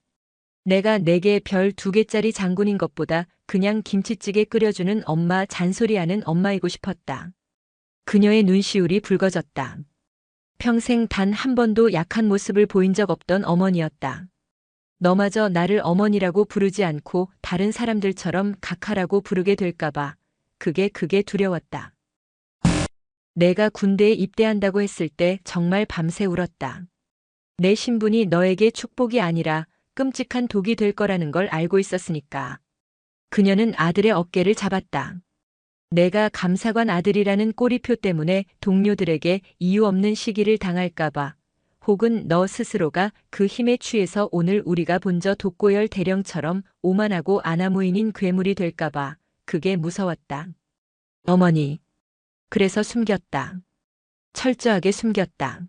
Speaker 1: 내가 내게 별 2개짜리 장군인 것보다 그냥 김치찌개 끓여주는 엄마, 잔소리하는 엄마이고 싶었다. 그녀의 눈시울이 붉어졌다. 평생 단 한 번도 약한 모습을 보인 적 없던 어머니였다. 너마저 나를 어머니라고 부르지 않고 다른 사람들처럼 각하라고 부르게 될까봐 그게 두려웠다. 내가 군대에 입대한다고 했을 때 정말 밤새 울었다. 내 신분이 너에게 축복이 아니라 끔찍한 독이 될 거라는 걸 알고 있었으니까. 그녀는 아들의 어깨를 잡았다. 내가 감사관 아들이라는 꼬리표 때문에 동료들에게 이유 없는 시기를 당할까봐, 혹은 너 스스로가 그 힘에 취해서 오늘 우리가 본 저 독고열 대령처럼 오만하고 아나무인인 괴물이 될까봐 그게 무서웠다. 어머니. 그래서 숨겼다. 철저하게 숨겼다.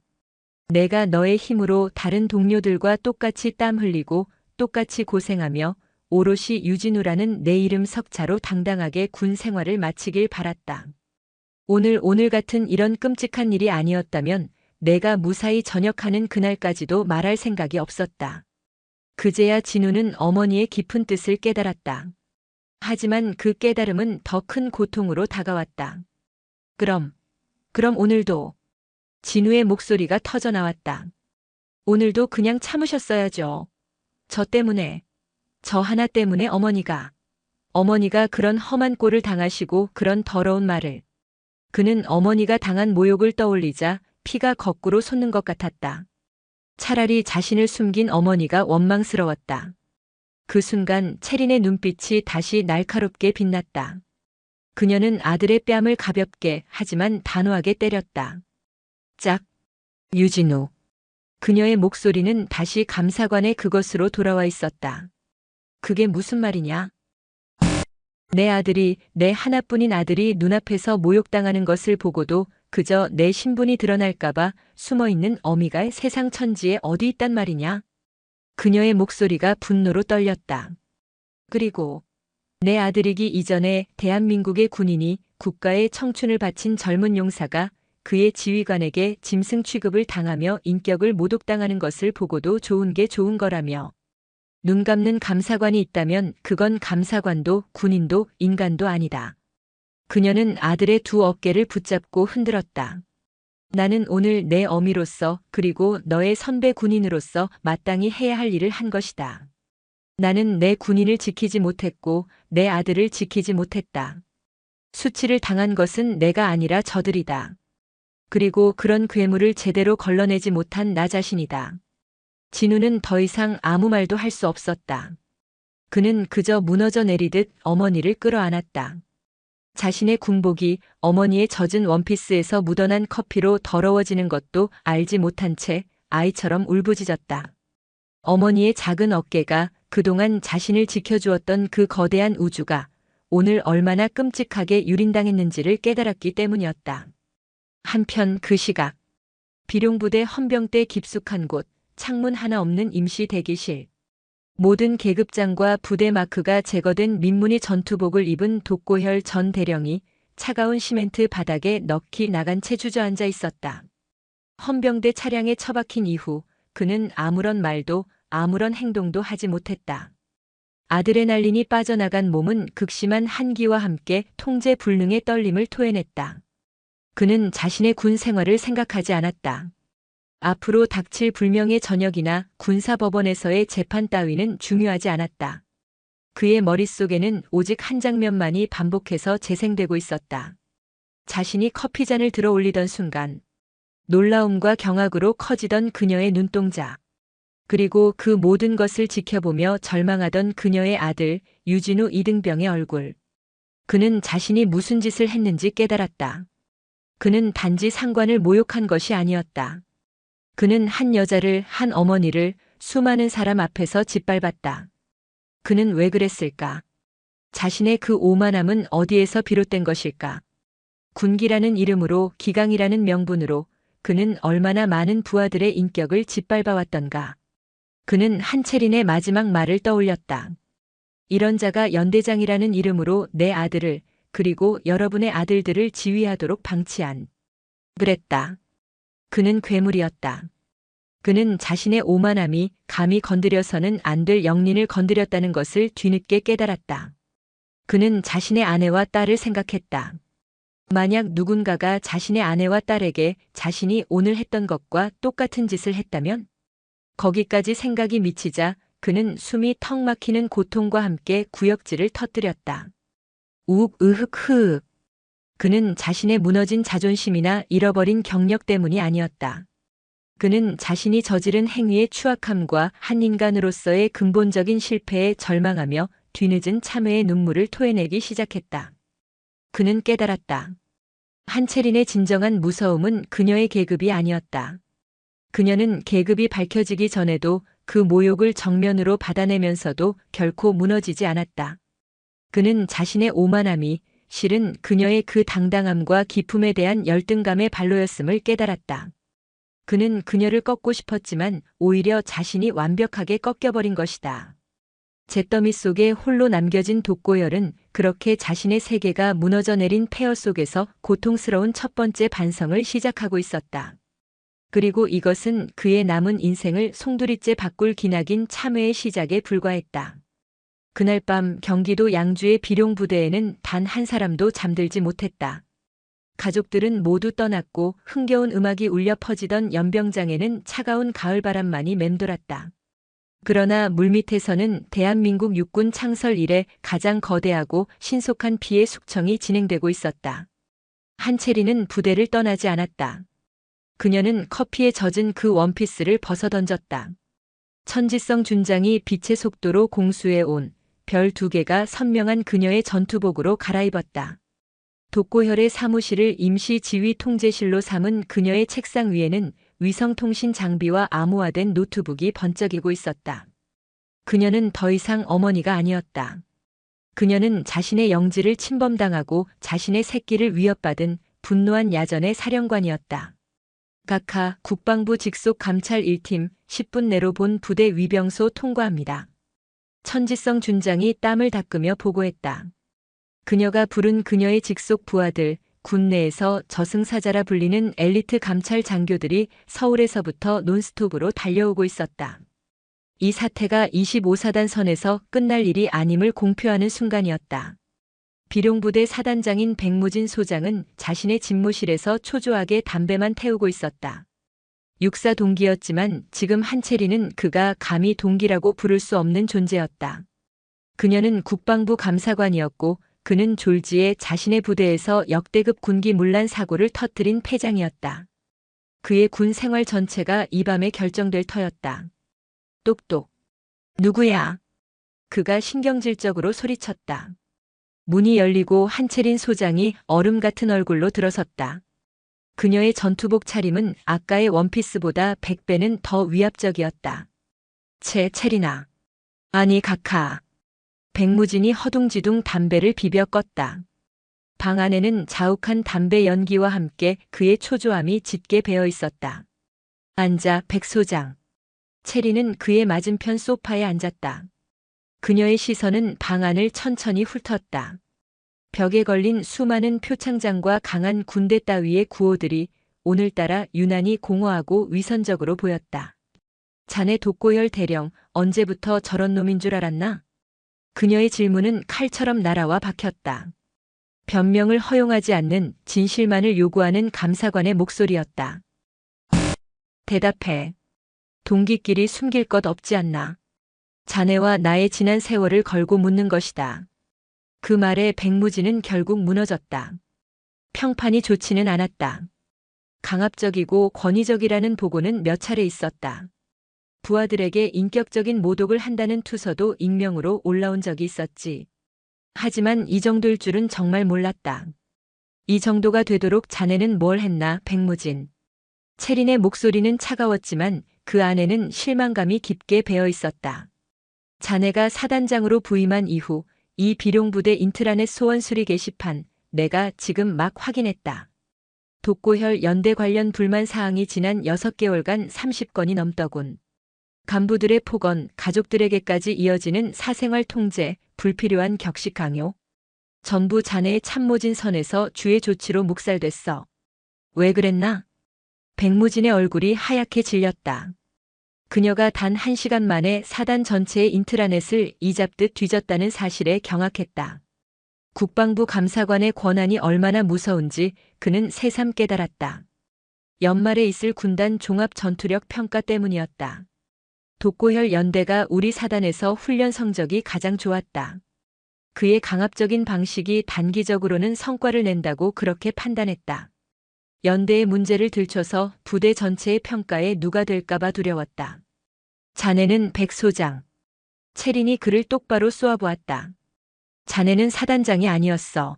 Speaker 1: 내가 너의 힘으로 다른 동료들과 똑같이 땀 흘리고 똑같이 고생하며 오롯이 유진우라는 내 이름 석자로 당당하게 군 생활을 마치길 바랐다. 오늘 같은 이런 끔찍한 일이 아니었다면 내가 무사히 전역하는 그날까지도 말할 생각이 없었다. 그제야 진우는 어머니의 깊은 뜻을 깨달았다. 하지만 그 깨달음은 더 큰 고통으로 다가왔다. 그럼 오늘도. 진우의 목소리가 터져 나왔다. 오늘도 그냥 참으셨어야죠. 저 때문에. 저 하나 때문에 어머니가 그런 험한 꼴을 당하시고 그런 더러운 말을. 그는 어머니가 당한 모욕을 떠올리자 피가 거꾸로 솟는 것 같았다. 차라리 자신을 숨긴 어머니가 원망스러웠다. 그 순간 채린의 눈빛이 다시 날카롭게 빛났다. 그녀는 아들의 뺨을 가볍게 하지만 단호하게 때렸다. 짝. 유진우. 그녀의 목소리는 다시 감사관의 그것으로 돌아와 있었다. 그게 무슨 말이냐? 내 아들이, 내 하나뿐인 아들이 눈앞에서 모욕당하는 것을 보고도 그저 내 신분이 드러날까봐 숨어있는 어미가 세상 천지에 어디 있단 말이냐? 그녀의 목소리가 분노로 떨렸다. 그리고 내 아들이기 이전에 대한민국의 군인이 국가의 청춘을 바친 젊은 용사가 그의 지휘관에게 짐승 취급을 당하며 인격을 모독당하는 것을 보고도 좋은 게 좋은 거라며 눈 감는 감사관이 있다면 그건 감사관도 군인도 인간도 아니다. 그녀는 아들의 두 어깨를 붙잡고 흔들었다. 나는 오늘 내 어미로서 그리고 너의 선배 군인으로서 마땅히 해야 할 일을 한 것이다. 나는 내 군인을 지키지 못했고 내 아들을 지키지 못했다. 수치를 당한 것은 내가 아니라 저들이다. 그리고 그런 괴물을 제대로 걸러내지 못한 나 자신이다. 진우는 더 이상 아무 말도 할 수 없었다. 그는 그저 무너져 내리듯 어머니를 끌어안았다. 자신의 군복이 어머니의 젖은 원피스에서 묻어난 커피로 더러워지는 것도 알지 못한 채 아이처럼 울부짖었다. 어머니의 작은 어깨가 그동안 자신을 지켜주었던 그 거대한 우주가 오늘 얼마나 끔찍하게 유린당했는지를 깨달았기 때문이었다. 한편 그 시각, 비룡부대 헌병대 깊숙한 곳, 창문 하나 없는 임시 대기실. 모든 계급장과 부대 마크가 제거된 민무늬 전투복을 입은 독고혈 전 대령이 차가운 시멘트 바닥에 넋이 나간 채 주저앉아 있었다. 헌병대 차량에 처박힌 이후 그는 아무런 말도 아무런 행동도 하지 못했다. 아드레날린이 빠져나간 몸은 극심한 한기와 함께 통제 불능의 떨림을 토해냈다. 그는 자신의 군 생활을 생각하지 않았다. 앞으로 닥칠 불명의 저녁이나 군사법원에서의 재판 따위는 중요하지 않았다. 그의 머릿속에는 오직 한 장면만이 반복해서 재생되고 있었다. 자신이 커피잔을 들어 올리던 순간 놀라움과 경악으로 커지던 그녀의 눈동자. 그리고 그 모든 것을 지켜보며 절망하던 그녀의 아들 유진우 이등병의 얼굴. 그는 자신이 무슨 짓을 했는지 깨달았다. 그는 단지 상관을 모욕한 것이 아니었다. 그는 한 여자를, 한 어머니를 수많은 사람 앞에서 짓밟았다. 그는 왜 그랬을까? 자신의 그 오만함은 어디에서 비롯된 것일까? 군기라는 이름으로, 기강이라는 명분으로 그는 얼마나 많은 부하들의 인격을 짓밟아왔던가. 그는 한채린의 마지막 말을 떠올렸다. 이런 자가 연대장이라는 이름으로 내 아들을, 그리고 여러분의 아들들을 지휘하도록 방치한. 그랬다. 그는 괴물이었다. 그는 자신의 오만함이 감히 건드려서는 안 될 영린을 건드렸다는 것을 뒤늦게 깨달았다. 그는 자신의 아내와 딸을 생각했다. 만약 누군가가 자신의 아내와 딸에게 자신이 오늘 했던 것과 똑같은 짓을 했다면? 거기까지 생각이 미치자 그는 숨이 턱 막히는 고통과 함께 구역질을 터뜨렸다. 우욱 으흑 흐흑. 그는 자신의 무너진 자존심이나 잃어버린 경력 때문이 아니었다. 그는 자신이 저지른 행위의 추악함과 한 인간으로서의 근본적인 실패에 절망하며 뒤늦은 참회의 눈물을 토해내기 시작했다. 그는 깨달았다. 한채린의 진정한 무서움은 그녀의 계급이 아니었다. 그녀는 계급이 밝혀지기 전에도 그 모욕을 정면으로 받아내면서도 결코 무너지지 않았다. 그는 자신의 오만함이 실은 그녀의 그 당당함과 기품에 대한 열등감의 발로였음을 깨달았다. 그는 그녀를 꺾고 싶었지만 오히려 자신이 완벽하게 꺾여버린 것이다. 잿더미 속에 홀로 남겨진 독고열은 그렇게 자신의 세계가 무너져 내린 폐허 속에서 고통스러운 첫 번째 반성을 시작하고 있었다. 그리고 이것은 그의 남은 인생을 송두리째 바꿀 기나긴 참회의 시작에 불과했다. 그날 밤 경기도 양주의 비룡부대에는 단 한 사람도 잠들지 못했다. 가족들은 모두 떠났고 흥겨운 음악이 울려 퍼지던 연병장에는 차가운 가을바람만이 맴돌았다. 그러나 물밑에서는 대한민국 육군 창설 이래 가장 거대하고 신속한 피해 숙청이 진행되고 있었다. 한채린은 부대를 떠나지 않았다. 그녀는 커피에 젖은 그 원피스를 벗어던졌다. 천지성 준장이 빛의 속도로 공수해 온 별 2개가 선명한 그녀의 전투복으로 갈아입었다. 독고혈의 사무실을 임시 지휘 통제실로 삼은 그녀의 책상 위에는 위성통신 장비와 암호화된 노트북이 번쩍이고 있었다. 그녀는 더 이상 어머니가 아니었다. 그녀는 자신의 영지를 침범당하고 자신의 새끼를 위협받은 분노한 야전의 사령관이었다. 각하 국방부 직속 감찰 1팀 10분 내로 본 부대 위병소 통과합니다. 천지성 준장이 땀을 닦으며 보고했다. 그녀가 부른 그녀의 직속 부하들 군 내에서 저승사자라 불리는 엘리트 감찰 장교들이 서울에서부터 논스톱으로 달려오고 있었다. 이 사태가 25사단 선에서 끝날 일이 아님을 공표하는 순간이었다. 비룡부대 사단장인 백무진 소장은 자신의 집무실에서 초조하게 담배만 태우고 있었다. 육사 동기였지만 지금 한채리는 그가 감히 동기라고 부를 수 없는 존재였다. 그녀는 국방부 감사관이었고 그는 졸지에 자신의 부대에서 역대급 군기 문란 사고를 터뜨린 패장이었다. 그의 군 생활 전체가 이 밤에 결정될 터였다. 똑똑. 누구야? 그가 신경질적으로 소리쳤다. 문이 열리고 한채린 소장이 얼음 같은 얼굴로 들어섰다. 그녀의 전투복 차림은 아까의 원피스보다 100배는 더 위압적이었다. 채리나. 아니 각하. 백무진이 허둥지둥 담배를 비벼 껐다. 방 안에는 자욱한 담배 연기와 함께 그의 초조함이 짙게 배어 있었다. 앉아, 백 소장. 채리는 그의 맞은편 소파에 앉았다. 그녀의 시선은 방 안을 천천히 훑었다. 벽에 걸린 수많은 표창장과 강한 군대 따위의 구호들이 오늘따라 유난히 공허하고 위선적으로 보였다. 자네 독고열 대령, 언제부터 저런 놈인 줄 알았나? 그녀의 질문은 칼처럼 날아와 박혔다. 변명을 허용하지 않는 진실만을 요구하는 감사관의 목소리였다. 대답해. 동기끼리 숨길 것 없지 않나. 자네와 나의 지난 세월을 걸고 묻는 것이다. 그 말에 백무진은 결국 무너졌다. 평판이 좋지는 않았다. 강압적이고 권위적이라는 보고는 몇 차례 있었다. 부하들에게 인격적인 모독을 한다는 투서도 익명으로 올라온 적이 있었지. 하지만 이 정도일 줄은 정말 몰랐다. 이 정도가 되도록 자네는 뭘 했나, 백무진. 채린의 목소리는 차가웠지만 그 안에는 실망감이 깊게 배어 있었다. 자네가 사단장으로 부임한 이후 이 비룡부대 인트라넷 소원 수리 게시판 내가 지금 막 확인했다. 독고혈 연대 관련 불만 사항이 지난 6개월간 30건이 넘더군. 간부들의 폭언, 가족들에게까지 이어지는 사생활 통제, 불필요한 격식 강요. 전부 자네의 참모진 선에서 주의 조치로 묵살됐어. 왜 그랬나? 백무진의 얼굴이 하얗게 질렸다. 그녀가 단 1시간 만에 사단 전체의 인트라넷을 이잡듯 뒤졌다는 사실에 경악했다. 국방부 감사관의 권한이 얼마나 무서운지 그는 새삼 깨달았다. 연말에 있을 군단 종합 전투력 평가 때문이었다. 독고혈 연대가 우리 사단에서 훈련 성적이 가장 좋았다. 그의 강압적인 방식이 단기적으로는 성과를 낸다고 그렇게 판단했다. 연대의 문제를 들춰서 부대 전체의 평가에 누가 될까봐 두려웠다. 자네는 백 소장. 채린이 그를 똑바로 쏘아보았다. 자네는 사단장이 아니었어.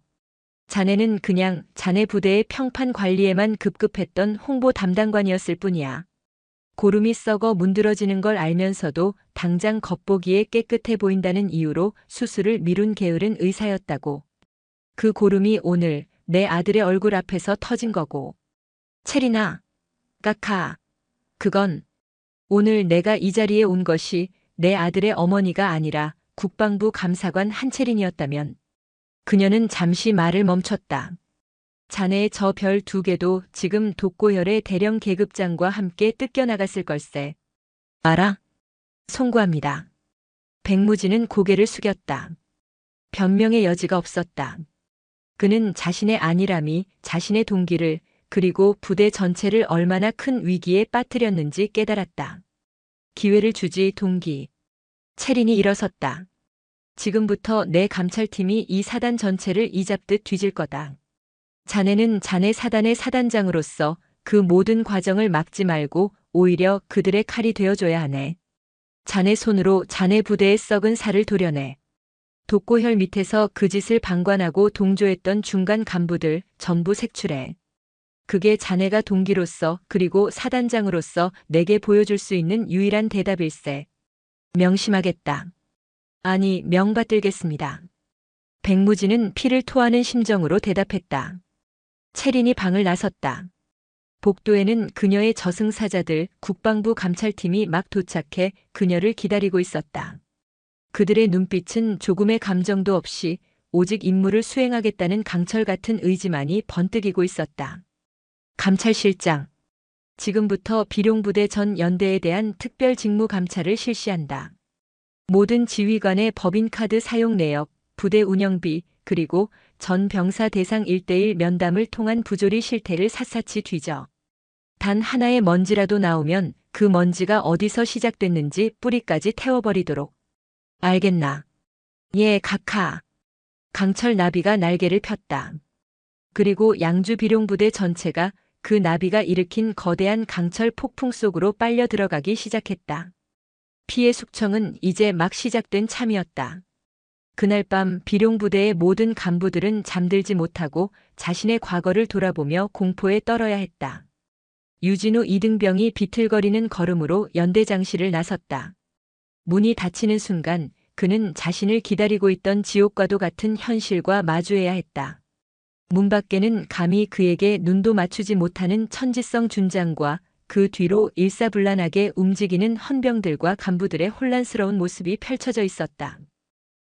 Speaker 1: 자네는 그냥 자네 부대의 평판 관리에만 급급했던 홍보 담당관이었을 뿐이야. 고름이 썩어 문드러지는 걸 알면서도 당장 겉보기에 깨끗해 보인다는 이유로 수술을 미룬 게으른 의사였다고. 그 고름이 오늘 내 아들의 얼굴 앞에서 터진 거고. 채린아, 까카. 그건 오늘 내가 이 자리에 온 것이 내 아들의 어머니가 아니라 국방부 감사관 한채린이었다면. 그녀는 잠시 말을 멈췄다. 자네의 저 별 2개도 지금 독고혈의 대령 계급장과 함께 뜯겨나갔을 걸세. 알아? 송구합니다. 백무진은 고개를 숙였다. 변명의 여지가 없었다. 그는 자신의 안일함이 자신의 동기를 그리고 부대 전체를 얼마나 큰 위기에 빠뜨렸는지 깨달았다. 기회를 주지, 동기. 채린이 일어섰다. 지금부터 내 감찰팀이 이 사단 전체를 이잡듯 뒤질 거다. 자네는 자네 사단의 사단장으로서 그 모든 과정을 막지 말고 오히려 그들의 칼이 되어줘야 하네. 자네 손으로 자네 부대의 썩은 살을 도려내. 독고혈 밑에서 그 짓을 방관하고 동조했던 중간 간부들 전부 색출해. 그게 자네가 동기로서 그리고 사단장으로서 내게 보여줄 수 있는 유일한 대답일세. 명심하겠다. 아니, 명받들겠습니다. 백무진은 피를 토하는 심정으로 대답했다. 채린이 방을 나섰다. 복도에는 그녀의 저승사자들 국방부 감찰팀이 막 도착해 그녀를 기다리고 있었다. 그들의 눈빛은 조금의 감정도 없이 오직 임무를 수행하겠다는 강철 같은 의지만이 번뜩이고 있었다. 감찰실장. 지금부터 비룡부대 전 연대에 대한 특별 직무 감찰을 실시한다. 모든 지휘관의 법인카드 사용 내역, 부대 운영비, 그리고 전 병사 대상 1:1 면담을 통한 부조리 실태를 샅샅이 뒤져. 단 하나의 먼지라도 나오면 그 먼지가 어디서 시작됐는지 뿌리까지 태워버리도록. 알겠나? 예, 각하. 강철 나비가 날개를 폈다. 그리고 양주 비룡부대 전체가 그 나비가 일으킨 거대한 강철 폭풍 속으로 빨려 들어가기 시작했다. 피해 숙청은 이제 막 시작된 참이었다. 그날 밤 비룡부대의 모든 간부들은 잠들지 못하고 자신의 과거를 돌아보며 공포에 떨어야 했다. 유진우 이등병이 비틀거리는 걸음으로 연대장실을 나섰다. 문이 닫히는 순간 그는 자신을 기다리고 있던 지옥과도 같은 현실과 마주해야 했다. 문 밖에는 감히 그에게 눈도 맞추지 못하는 천지성 준장과 그 뒤로 일사불란하게 움직이는 헌병들과 간부들의 혼란스러운 모습이 펼쳐져 있었다.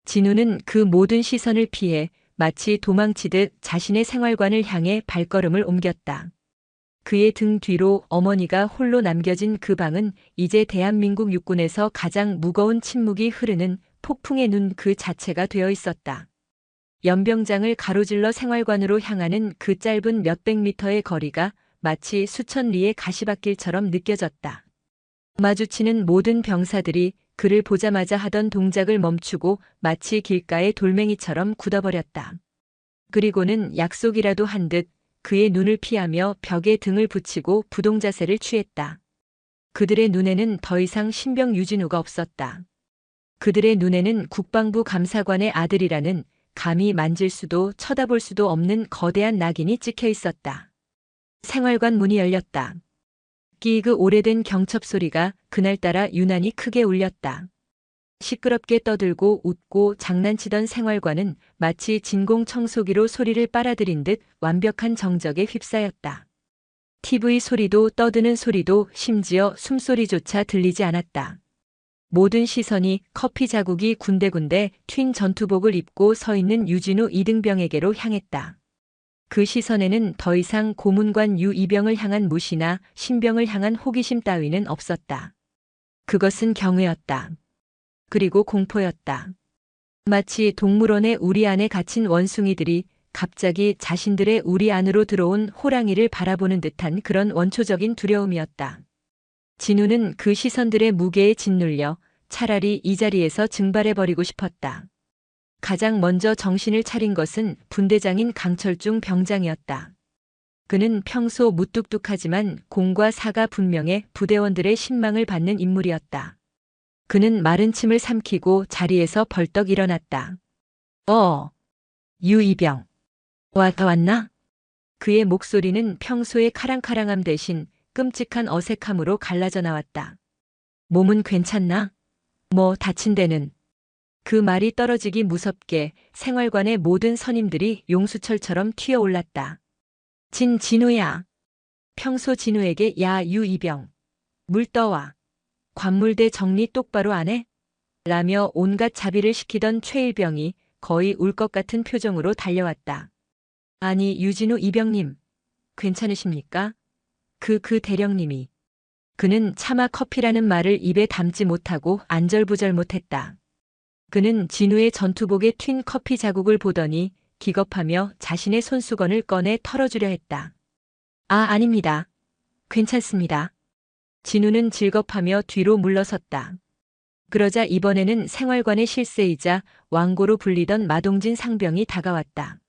Speaker 1: 진우는 그 모든 시선을 피해 마치 도망치듯 자신의 생활관을 향해 발걸음을 옮겼다. 그의 등 뒤로 어머니가 홀로 남겨진 그 방은 이제 대한민국 육군에서 가장 무거운 침묵이 흐르는 폭풍의 눈 그 자체가 되어 있었다. 연병장을 가로질러 생활관으로 향하는 그 짧은 몇백 미터의 거리가 마치 수천 리의 가시밭길처럼 느껴졌다. 마주치는 모든 병사들이 그를 보자마자 하던 동작을 멈추고 마치 길가의 돌멩이처럼 굳어버렸다. 그리고는 약속이라도 한 듯 그의 눈을 피하며 벽에 등을 붙이고 부동자세를 취했다. 그들의 눈에는 더 이상 신병 유진우가 없었다. 그들의 눈에는 국방부 감사관의 아들이라는 감히 만질 수도 쳐다볼 수도 없는 거대한 낙인이 찍혀 있었다. 생활관 문이 열렸다. 끼그 오래된 경첩 소리가 그날따라 유난히 크게 울렸다. 시끄럽게 떠들고 웃고 장난치던 생활관은 마치 진공청소기로 소리를 빨아들인 듯 완벽한 정적에 휩싸였다. TV 소리도 떠드는 소리도 심지어 숨소리조차 들리지 않았다. 모든 시선이 커피 자국이 군데군데 튄 전투복을 입고 서 있는 유진우 이등병에게로 향했다. 그 시선에는 더 이상 고문관 유이병을 향한 무시나 신병을 향한 호기심 따위는 없었다. 그것은 경외였다. 그리고 공포였다. 마치 동물원의 우리 안에 갇힌 원숭이들이 갑자기 자신들의 우리 안으로 들어온 호랑이를 바라보는 듯한 그런 원초적인 두려움이었다. 진우는 그 시선들의 무게에 짓눌려 차라리 이 자리에서 증발해버리고 싶었다. 가장 먼저 정신을 차린 것은 분대장인 강철중 병장이었다. 그는 평소 무뚝뚝하지만 공과 사가 분명해 부대원들의 신망을 받는 인물이었다. 그는 마른 침을 삼키고 자리에서 벌떡 일어났다. 유이병. 왔나? 그의 목소리는 평소의 카랑카랑함 대신 끔찍한 어색함으로 갈라져 나왔다. 몸은 괜찮나? 뭐 다친 데는? 그 말이 떨어지기 무섭게 생활관의 모든 선임들이 용수철처럼 튀어올랐다. 진우야. 평소 진우에게 야 유이병. 물 떠와. 관물대 정리 똑바로 안 해? 라며 온갖 자비를 시키던 최일병이 거의 울 것 같은 표정으로 달려왔다. 아니 유진우 이병님. 괜찮으십니까? 그 대령님이. 그는 차마 커피라는 말을 입에 담지 못하고 안절부절 못했다. 그는 진우의 전투복에 튄 커피 자국을 보더니 기겁하며 자신의 손수건을 꺼내 털어주려 했다. 아닙니다. 괜찮습니다. 진우는 질겁하며 뒤로 물러섰다. 그러자 이번에는 생활관의 실세이자 왕고로 불리던 마동진 상병이 다가왔다.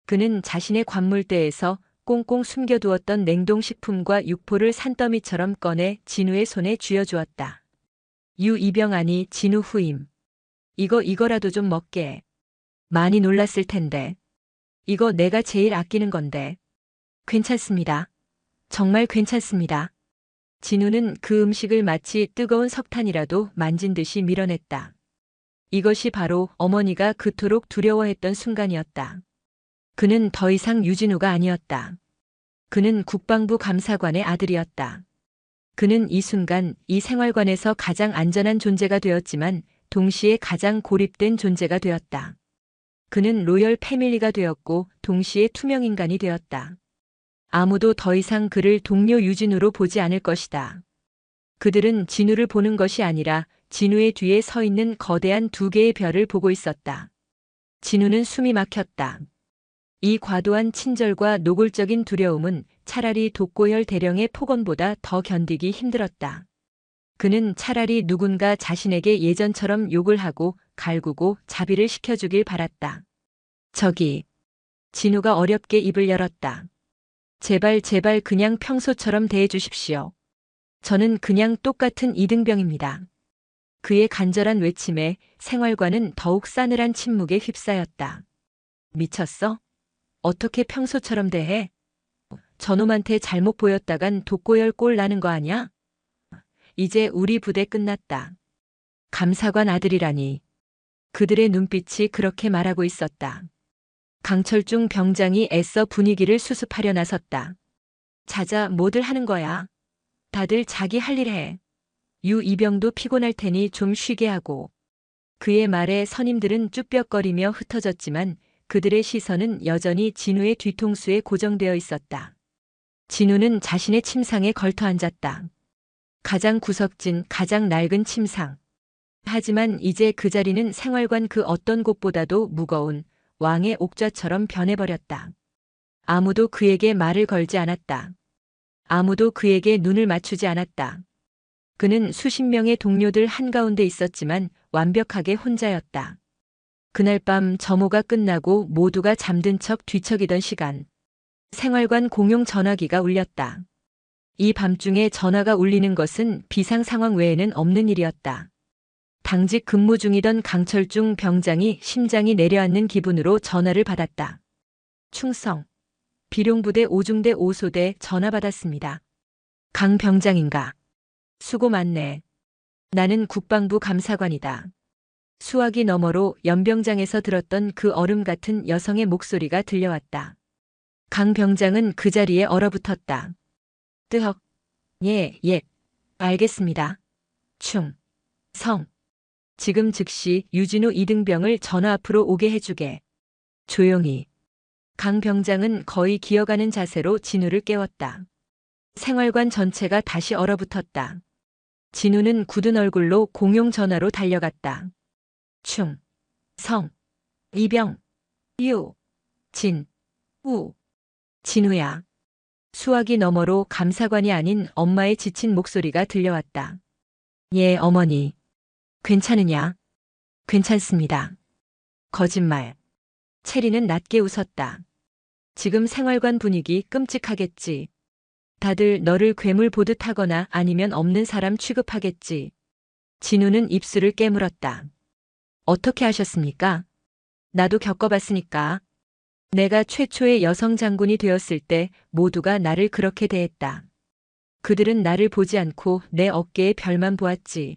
Speaker 1: 그는 자신의 관물대에서 꽁꽁 숨겨두었던 냉동식품과 육포를 산더미처럼 꺼내 진우의 손에 쥐어주었다. 유이병 아니 진우 후임. 이거라도 좀 먹게. 많이 놀랐을 텐데. 이거 내가 제일 아끼는 건데. 괜찮습니다. 정말 괜찮습니다. 진우는 그 음식을 마치 뜨거운 석탄이라도 만진 듯이 밀어냈다. 이것이 바로 어머니가 그토록 두려워했던 순간이었다. 그는 더 이상 유진우가 아니었다. 그는 국방부 감사관의 아들이었다. 그는 이 순간 이 생활관에서 가장 안전한 존재가 되었지만 동시에 가장 고립된 존재가 되었다. 그는 로열 패밀리가 되었고 동시에 투명인간이 되었다. 아무도 더 이상 그를 동료 유진우로 보지 않을 것이다. 그들은 진우를 보는 것이 아니라 진우의 뒤에 서 있는 거대한 두 개의 별을 보고 있었다. 진우는 숨이 막혔다. 이 과도한 친절과 노골적인 두려움은 차라리 독고열 대령의 폭언보다 더 견디기 힘들었다. 그는 차라리 누군가 자신에게 예전처럼 욕을 하고 갈구고 자비를 시켜주길 바랐다. 저기. 진우가 어렵게 입을 열었다. 제발 그냥 평소처럼 대해주십시오. 저는 그냥 똑같은 이등병입니다. 그의 간절한 외침에 생활관은 더욱 싸늘한 침묵에 휩싸였다. 미쳤어? 어떻게 평소처럼 대해? 저놈한테 잘못 보였다간 독고열 꼴 나는 거 아냐? 이제 우리 부대 끝났다. 감사관 아들이라니. 그들의 눈빛이 그렇게 말하고 있었다. 강철중 병장이 애써 분위기를 수습하려 나섰다. 자자, 뭐들 하는 거야? 다들 자기 할 일 해. 유이병도 피곤할 테니 좀 쉬게 하고. 그의 말에 선임들은 쭈뼛거리며 흩어졌지만 그들의 시선은 여전히 진우의 뒤통수에 고정되어 있었다. 진우는 자신의 침상에 걸터 앉았다. 가장 구석진, 가장 낡은 침상. 하지만 이제 그 자리는 생활관 그 어떤 곳보다도 무거운 왕의 옥좌처럼 변해버렸다. 아무도 그에게 말을 걸지 않았다. 아무도 그에게 눈을 맞추지 않았다. 그는 수십 명의 동료들 한가운데 있었지만 완벽하게 혼자였다. 그날 밤 점호가 끝나고 모두가 잠든 척 뒤척이던 시간. 생활관 공용 전화기가 울렸다. 이 밤중에 전화가 울리는 것은 비상 상황 외에는 없는 일이었다. 당직 근무 중이던 강철중 병장이 심장이 내려앉는 기분으로 전화를 받았다. 충성. 비룡부대 5중대 5소대 전화 받았습니다. 강 병장인가? 수고 많네. 나는 국방부 감사관이다. 수화기 너머로 연병장에서 들었던 그 얼음 같은 여성의 목소리가 들려왔다. 강 병장은 그 자리에 얼어붙었다. 뜨헉. 예, 알겠습니다. 성. 지금 즉시 유진우 이등병을 전화 앞으로 오게 해주게. 조용히. 강 병장은 거의 기어가는 자세로 진우를 깨웠다. 생활관 전체가 다시 얼어붙었다. 진우는 굳은 얼굴로 공용 전화로 달려갔다. 성. 이병. 진우야. 수화기 너머로 감사관이 아닌 엄마의 지친 목소리가 들려왔다. 예, 어머니. 괜찮으냐? 괜찮습니다. 거짓말. 체리는 낮게 웃었다. 지금 생활관 분위기 끔찍하겠지. 다들 너를 괴물 보듯 하거나 아니면 없는 사람 취급하겠지. 진우는 입술을 깨물었다. 어떻게 하셨습니까? 나도 겪어봤으니까. 내가 최초의 여성 장군이 되었을 때 모두가 나를 그렇게 대했다. 그들은 나를 보지 않고 내 어깨에 별만 보았지.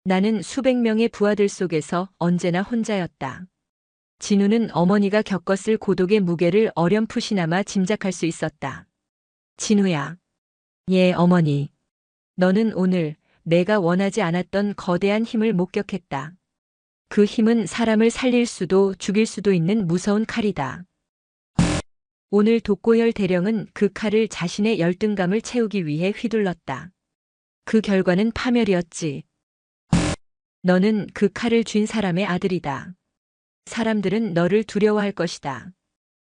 Speaker 1: 나는 수백 명의 부하들 속에서 언제나 혼자였다. 진우는 어머니가 겪었을 고독의 무게를 어렴풋이나마 짐작할 수 있었다. 진우야. 예, 어머니. 너는 오늘 내가 원하지 않았던 거대한 힘을 목격했다. 그 힘은 사람을 살릴 수도 죽일 수도 있는 무서운 칼이다. 오늘 독고열 대령은 그 칼을 자신의 열등감을 채우기 위해 휘둘렀다. 그 결과는 파멸이었지. 너는 그 칼을 쥔 사람의 아들이다. 사람들은 너를 두려워할 것이다.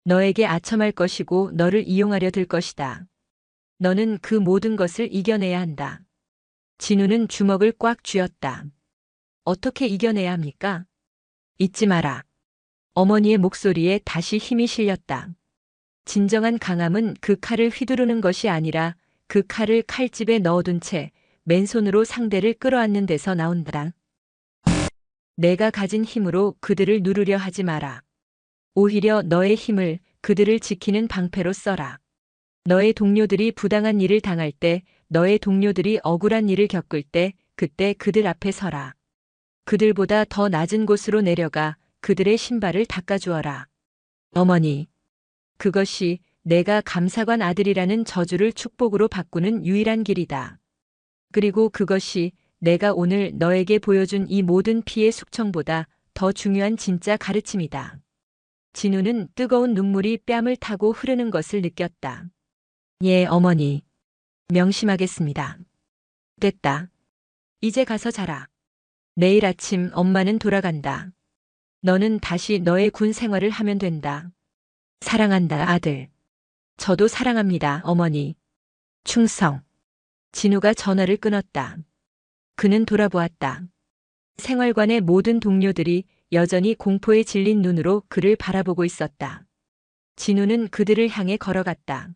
Speaker 1: 너에게 아첨할 것이고 너를 이용하려 들 것이다. 너는 그 모든 것을 이겨내야 한다. 진우는 주먹을 꽉 쥐었다. 어떻게 이겨내야 합니까? 잊지 마라. 어머니의 목소리에 다시 힘이 실렸다. 진정한 강함은 그 칼을 휘두르는 것이 아니라 그 칼을 칼집에 넣어둔 채 맨손으로 상대를 끌어안는 데서 나온다. 내가 가진 힘으로 그들을 누르려 하지 마라. 오히려 너의 힘을 그들을 지키는 방패로 써라. 너의 동료들이 부당한 일을 당할 때, 너의 동료들이 억울한 일을 겪을 때, 그때 그들 앞에 서라. 그들보다 더 낮은 곳으로 내려가 그들의 신발을 닦아주어라. 어머니. 그것이 내가 감사관 아들이라는 저주를 축복으로 바꾸는 유일한 길이다. 그리고 그것이 내가 오늘 너에게 보여준 이 모든 피해 숙청보다 더 중요한 진짜 가르침이다. 진우는 뜨거운 눈물이 뺨을 타고 흐르는 것을 느꼈다. 예, 어머니. 명심하겠습니다. 됐다. 이제 가서 자라. 내일 아침 엄마는 돌아간다. 너는 다시 너의 군 생활을 하면 된다. 사랑한다, 아들. 저도 사랑합니다, 어머니. 충성. 진우가 전화를 끊었다. 그는 돌아보았다. 생활관의 모든 동료들이 여전히 공포에 질린 눈으로 그를 바라보고 있었다. 진우는 그들을 향해 걸어갔다.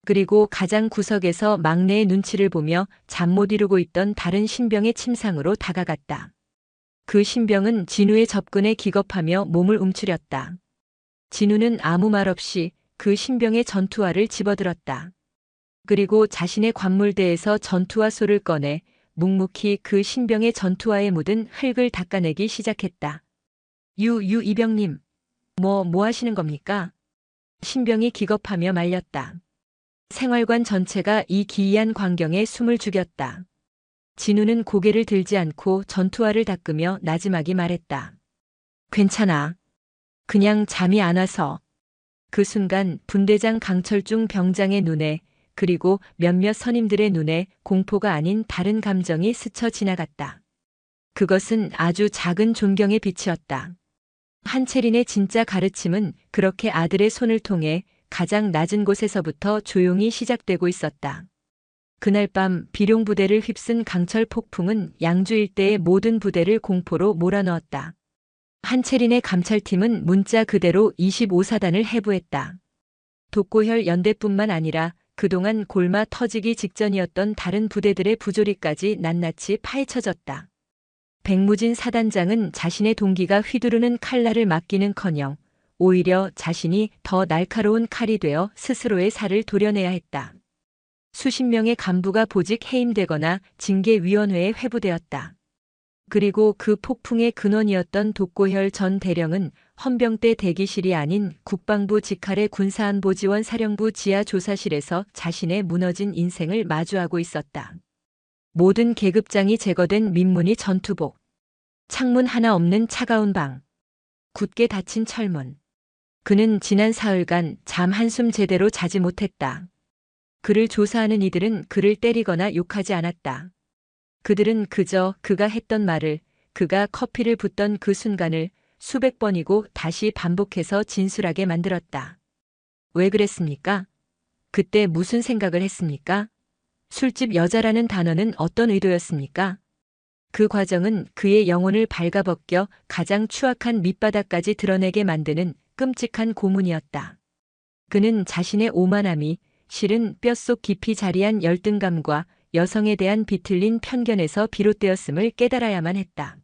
Speaker 1: 그리고 가장 구석에서 막내의 눈치를 보며 잠 못 이루고 있던 다른 신병의 침상으로 다가갔다. 그 신병은 진우의 접근에 기겁하며 몸을 움츠렸다. 진우는 아무 말 없이 그 신병의 전투화를 집어들었다. 그리고 자신의 관물대에서 전투화소를 꺼내 묵묵히 그 신병의 전투화에 묻은 흙을 닦아내기 시작했다. 이병님, 뭐 하시는 겁니까? 신병이 기겁하며 말렸다. 생활관 전체가 이 기이한 광경에 숨을 죽였다. 진우는 고개를 들지 않고 전투화를 닦으며 나지막이 말했다. 괜찮아. 그냥 잠이 안 와서. 그 순간 분대장 강철중 병장의 눈에 그리고 몇몇 선임들의 눈에 공포가 아닌 다른 감정이 스쳐 지나갔다. 그것은 아주 작은 존경의 빛이었다. 한채린의 진짜 가르침은 그렇게 아들의 손을 통해 가장 낮은 곳에서부터 조용히 시작되고 있었다. 그날 밤 비룡부대를 휩쓴 강철 폭풍은 양주 일대의 모든 부대를 공포로 몰아넣었다. 한채린의 감찰팀은 문자 그대로 25사단을 해부했다. 독고혈 연대뿐만 아니라 그동안 골마 터지기 직전이었던 다른 부대들의 부조리까지 낱낱이 파헤쳐졌다. 백무진 사단장은 자신의 동기가 휘두르는 칼날을 맡기는커녕 오히려 자신이 더 날카로운 칼이 되어 스스로의 살을 도려내야 했다. 수십 명의 간부가 보직 해임되거나 징계위원회에 회부되었다. 그리고 그 폭풍의 근원이었던 독고혈 전 대령은 헌병대 대기실이 아닌 국방부 직할의 군사안보지원 사령부 지하 조사실에서 자신의 무너진 인생을 마주하고 있었다. 모든 계급장이 제거된 민무늬 전투복, 창문 하나 없는 차가운 방, 굳게 닫힌 철문. 그는 지난 사흘간 잠 한숨 제대로 자지 못했다. 그를 조사하는 이들은 그를 때리거나 욕하지 않았다. 그들은 그저 그가 했던 말을, 그가 커피를 붓던 그 순간을 수백 번이고 다시 반복해서 진술하게 만들었다. 왜 그랬습니까? 그때 무슨 생각을 했습니까? 술집 여자라는 단어는 어떤 의도였습니까? 그 과정은 그의 영혼을 발가벗겨 가장 추악한 밑바닥까지 드러내게 만드는 끔찍한 고문이었다. 그는 자신의 오만함이 실은 뼛속 깊이 자리한 열등감과 여성에 대한 비틀린 편견에서 비롯되었음을 깨달아야만 했다.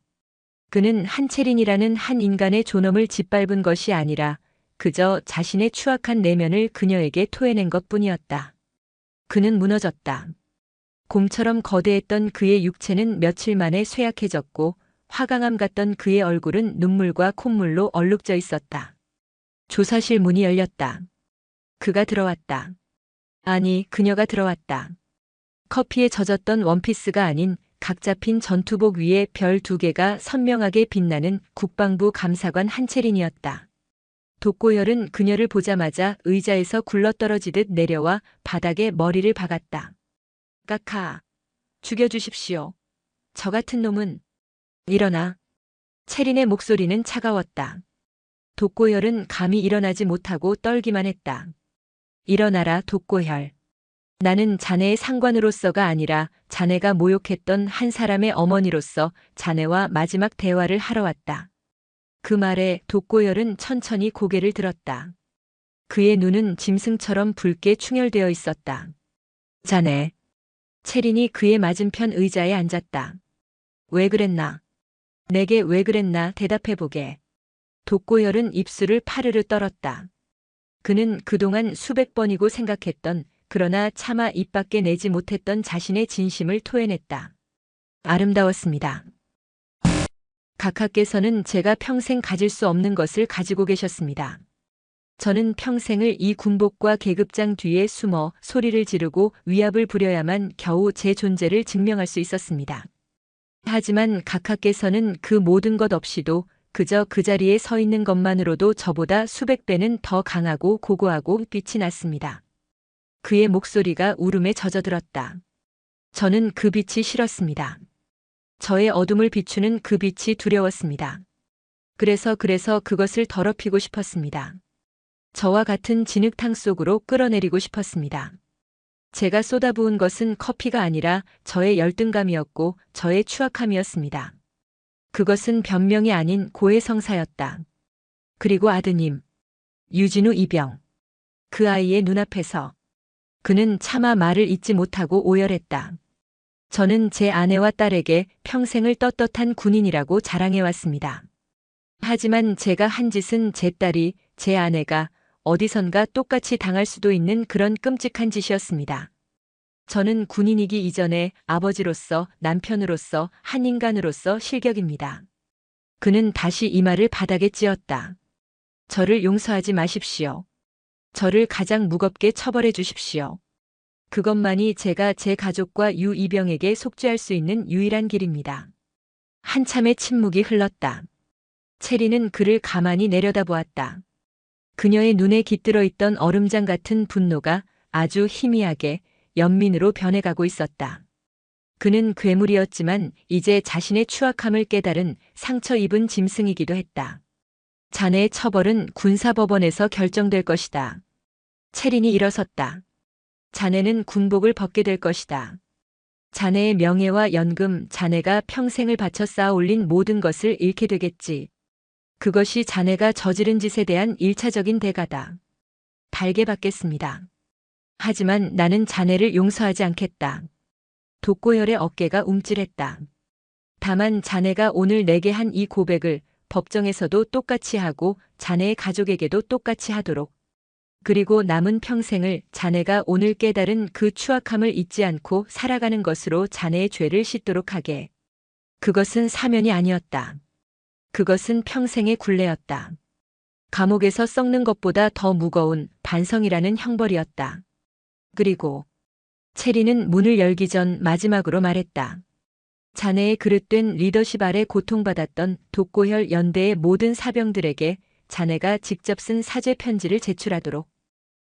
Speaker 1: 그는 한채린이라는 한 인간의 존엄을 짓밟은 것이 아니라 그저 자신의 추악한 내면을 그녀에게 토해낸 것뿐이었다. 그는 무너졌다. 곰처럼 거대했던 그의 육체는 며칠 만에 쇠약해졌고 화강암 같던 그의 얼굴은 눈물과 콧물로 얼룩져 있었다. 조사실 문이 열렸다. 그가 들어왔다. 아니, 그녀가 들어왔다. 커피에 젖었던 원피스가 아닌 각 잡힌 전투복 위에 별 2개가 선명하게 빛나는 국방부 감사관 한채린이었다. 독고열은 그녀를 보자마자 의자에서 굴러떨어지듯 내려와 바닥에 머리를 박았다. 까카, 죽여주십시오. 저 같은 놈은. 일어나. 채린의 목소리는 차가웠다. 독고열은 감히 일어나지 못하고 떨기만 했다. 일어나라, 독고열. 나는 자네의 상관으로서가 아니라 자네가 모욕했던 한 사람의 어머니로서 자네와 마지막 대화를 하러 왔다. 그 말에 독고열은 천천히 고개를 들었다. 그의 눈은 짐승처럼 붉게 충혈되어 있었다. 자네. 채린이 그의 맞은편 의자에 앉았다. 왜 그랬나? 내게 왜 그랬나 대답해보게. 독고열은 입술을 파르르 떨었다. 그는 그동안 수백 번이고 생각했던 그러나 차마 입 밖에 내지 못했던 자신의 진심을 토해냈다. 아름다웠습니다. 각하께서는 제가 평생 가질 수 없는 것을 가지고 계셨습니다. 저는 평생을 이 군복과 계급장 뒤에 숨어 소리를 지르고 위압을 부려야만 겨우 제 존재를 증명할 수 있었습니다. 하지만 각하께서는 그 모든 것 없이도 그저 그 자리에 서 있는 것만으로도 저보다 수백 배는 더 강하고 고고하고 빛이 났습니다. 그의 목소리가 울음에 젖어들었다. 저는 그 빛이 싫었습니다. 저의 어둠을 비추는 그 빛이 두려웠습니다. 그래서 그것을 더럽히고 싶었습니다. 저와 같은 진흙탕 속으로 끌어내리고 싶었습니다. 제가 쏟아부은 것은 커피가 아니라 저의 열등감이었고 저의 추악함이었습니다. 그것은 변명이 아닌 고해성사였다. 그리고 아드님, 유진우 이병. 그 아이의 눈앞에서 그는 차마 말을 잇지 못하고 오열했다. 저는 제 아내와 딸에게 평생을 떳떳한 군인이라고 자랑해왔습니다. 하지만 제가 한 짓은 제 딸이, 제 아내가 어디선가 똑같이 당할 수도 있는 그런 끔찍한 짓이었습니다. 저는 군인이기 이전에 아버지로서, 남편으로서, 한 인간으로서 실격입니다. 그는 다시 이마를 바닥에 찧었다. 저를 용서하지 마십시오. 저를 가장 무겁게 처벌해 주십시오. 그것만이 제가 제 가족과 유 이병에게 속죄할 수 있는 유일한 길입니다. 한참의 침묵이 흘렀다. 체리는 그를 가만히 내려다보았다. 그녀의 눈에 깃들어 있던 얼음장 같은 분노가 아주 희미하게 연민으로 변해가고 있었다. 그는 괴물이었지만 이제 자신의 추악함을 깨달은 상처 입은 짐승이기도 했다. 자네의 처벌은 군사법원에서 결정될 것이다. 체린이 일어섰다. 자네는 군복을 벗게 될 것이다. 자네의 명예와 연금, 자네가 평생을 바쳐 쌓아 올린 모든 것을 잃게 되겠지. 그것이 자네가 저지른 짓에 대한 1차적인 대가다. 달게 받겠습니다. 하지만 나는 자네를 용서하지 않겠다. 독고열의 어깨가 움찔했다. 다만 자네가 오늘 내게 한 이 고백을 법정에서도 똑같이 하고 자네의 가족에게도 똑같이 하도록. 그리고 남은 평생을 자네가 오늘 깨달은 그 추악함을 잊지 않고 살아가는 것으로 자네의 죄를 씻도록 하게. 그것은 사면이 아니었다. 그것은 평생의 굴레였다. 감옥에서 썩는 것보다 더 무거운 반성이라는 형벌이었다. 그리고 체리는 문을 열기 전 마지막으로 말했다. 자네의 그릇된 리더십 아래 고통받았던 독고혈 연대의 모든 사병들에게 자네가 직접 쓴 사죄 편지를 제출하도록.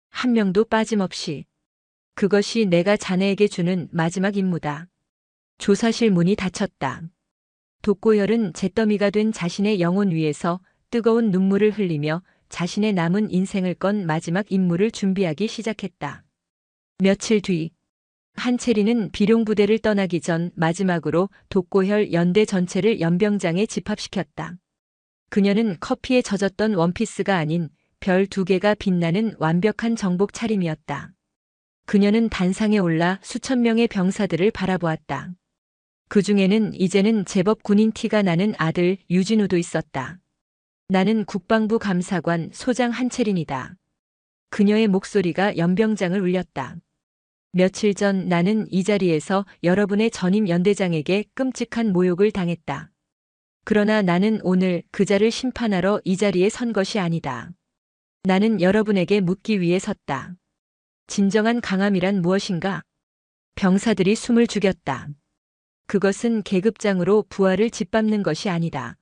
Speaker 1: 한 명도 빠짐없이. 그것이 내가 자네에게 주는 마지막 임무다. 조사실 문이 닫혔다. 독고열은 잿더미가 된 자신의 영혼 위에서 뜨거운 눈물을 흘리며 자신의 남은 인생을 건 마지막 임무를 준비하기 시작했다. 며칠 뒤 한체리는 비룡부대를 떠나기 전 마지막으로 독고혈 연대 전체를 연병장에 집합시켰다. 그녀는 커피에 젖었던 원피스가 아닌 별 2개가 빛나는 완벽한 정복 차림이었다. 그녀는 단상에 올라 수천 명의 병사들을 바라보았다. 그 중에는 이제는 제법 군인 티가 나는 아들 유진우도 있었다. 나는 국방부 감사관 소장 한채린이다. 그녀의 목소리가 연병장을 울렸다. 며칠 전 나는 이 자리에서 여러분의 전임 연대장에게 끔찍한 모욕을 당했다. 그러나 나는 오늘 그자를 심판하러 이 자리에 선 것이 아니다. 나는 여러분에게 묻기 위해 섰다. 진정한 강함이란 무엇인가? 병사들이 숨을 죽였다. 그것은 계급장으로 부하를 짓밟는 것이 아니다.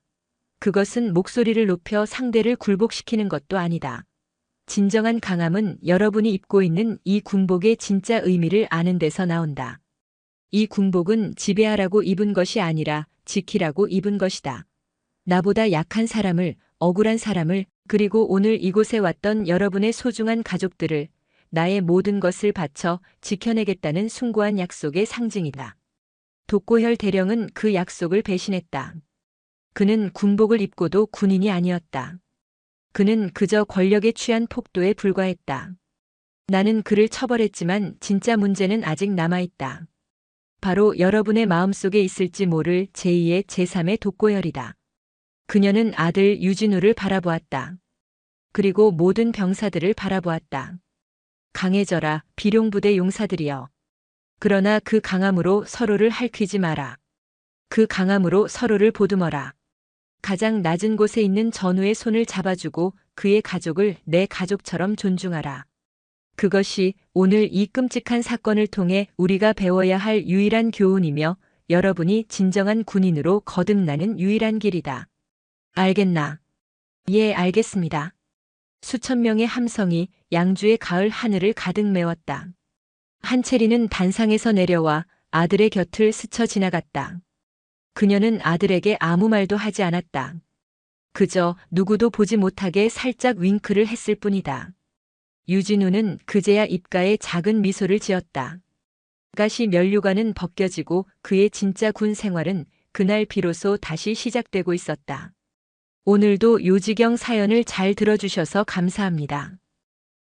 Speaker 1: 그것은 목소리를 높여 상대를 굴복시키는 것도 아니다. 진정한 강함은 여러분이 입고 있는 이 군복의 진짜 의미를 아는 데서 나온다. 이 군복은 지배하라고 입은 것이 아니라 지키라고 입은 것이다. 나보다 약한 사람을, 억울한 사람을, 그리고 오늘 이곳에 왔던 여러분의 소중한 가족들을 나의 모든 것을 바쳐 지켜내겠다는 숭고한 약속의 상징이다. 독고혈 대령은 그 약속을 배신했다. 그는 군복을 입고도 군인이 아니었다. 그는 그저 권력에 취한 폭도에 불과했다. 나는 그를 처벌했지만 진짜 문제는 아직 남아있다. 바로 여러분의 마음속에 있을지 모를 제2의 제3의 독고혈이다. 그녀는 아들 유진우를 바라보았다. 그리고 모든 병사들을 바라보았다. 강해져라, 비룡부대 용사들이여. 그러나 그 강함으로 서로를 핥히지 마라. 그 강함으로 서로를 보듬어라. 가장 낮은 곳에 있는 전우의 손을 잡아주고 그의 가족을 내 가족처럼 존중하라. 그것이 오늘 이 끔찍한 사건을 통해 우리가 배워야 할 유일한 교훈이며 여러분이 진정한 군인으로 거듭나는 유일한 길이다. 알겠나? 예, 알겠습니다. 수천 명의 함성이 양주의 가을 하늘을 가득 메웠다. 한채리는 단상에서 내려와 아들의 곁을 스쳐 지나갔다. 그녀는 아들에게 아무 말도 하지 않았다. 그저 누구도 보지 못하게 살짝 윙크를 했을 뿐이다. 유진우는 그제야 입가에 작은 미소를 지었다. 가시 면류관은 벗겨지고 그의 진짜 군 생활은 그날 비로소 다시 시작되고 있었다. 오늘도 요지경 사연을 잘 들어주셔서 감사합니다.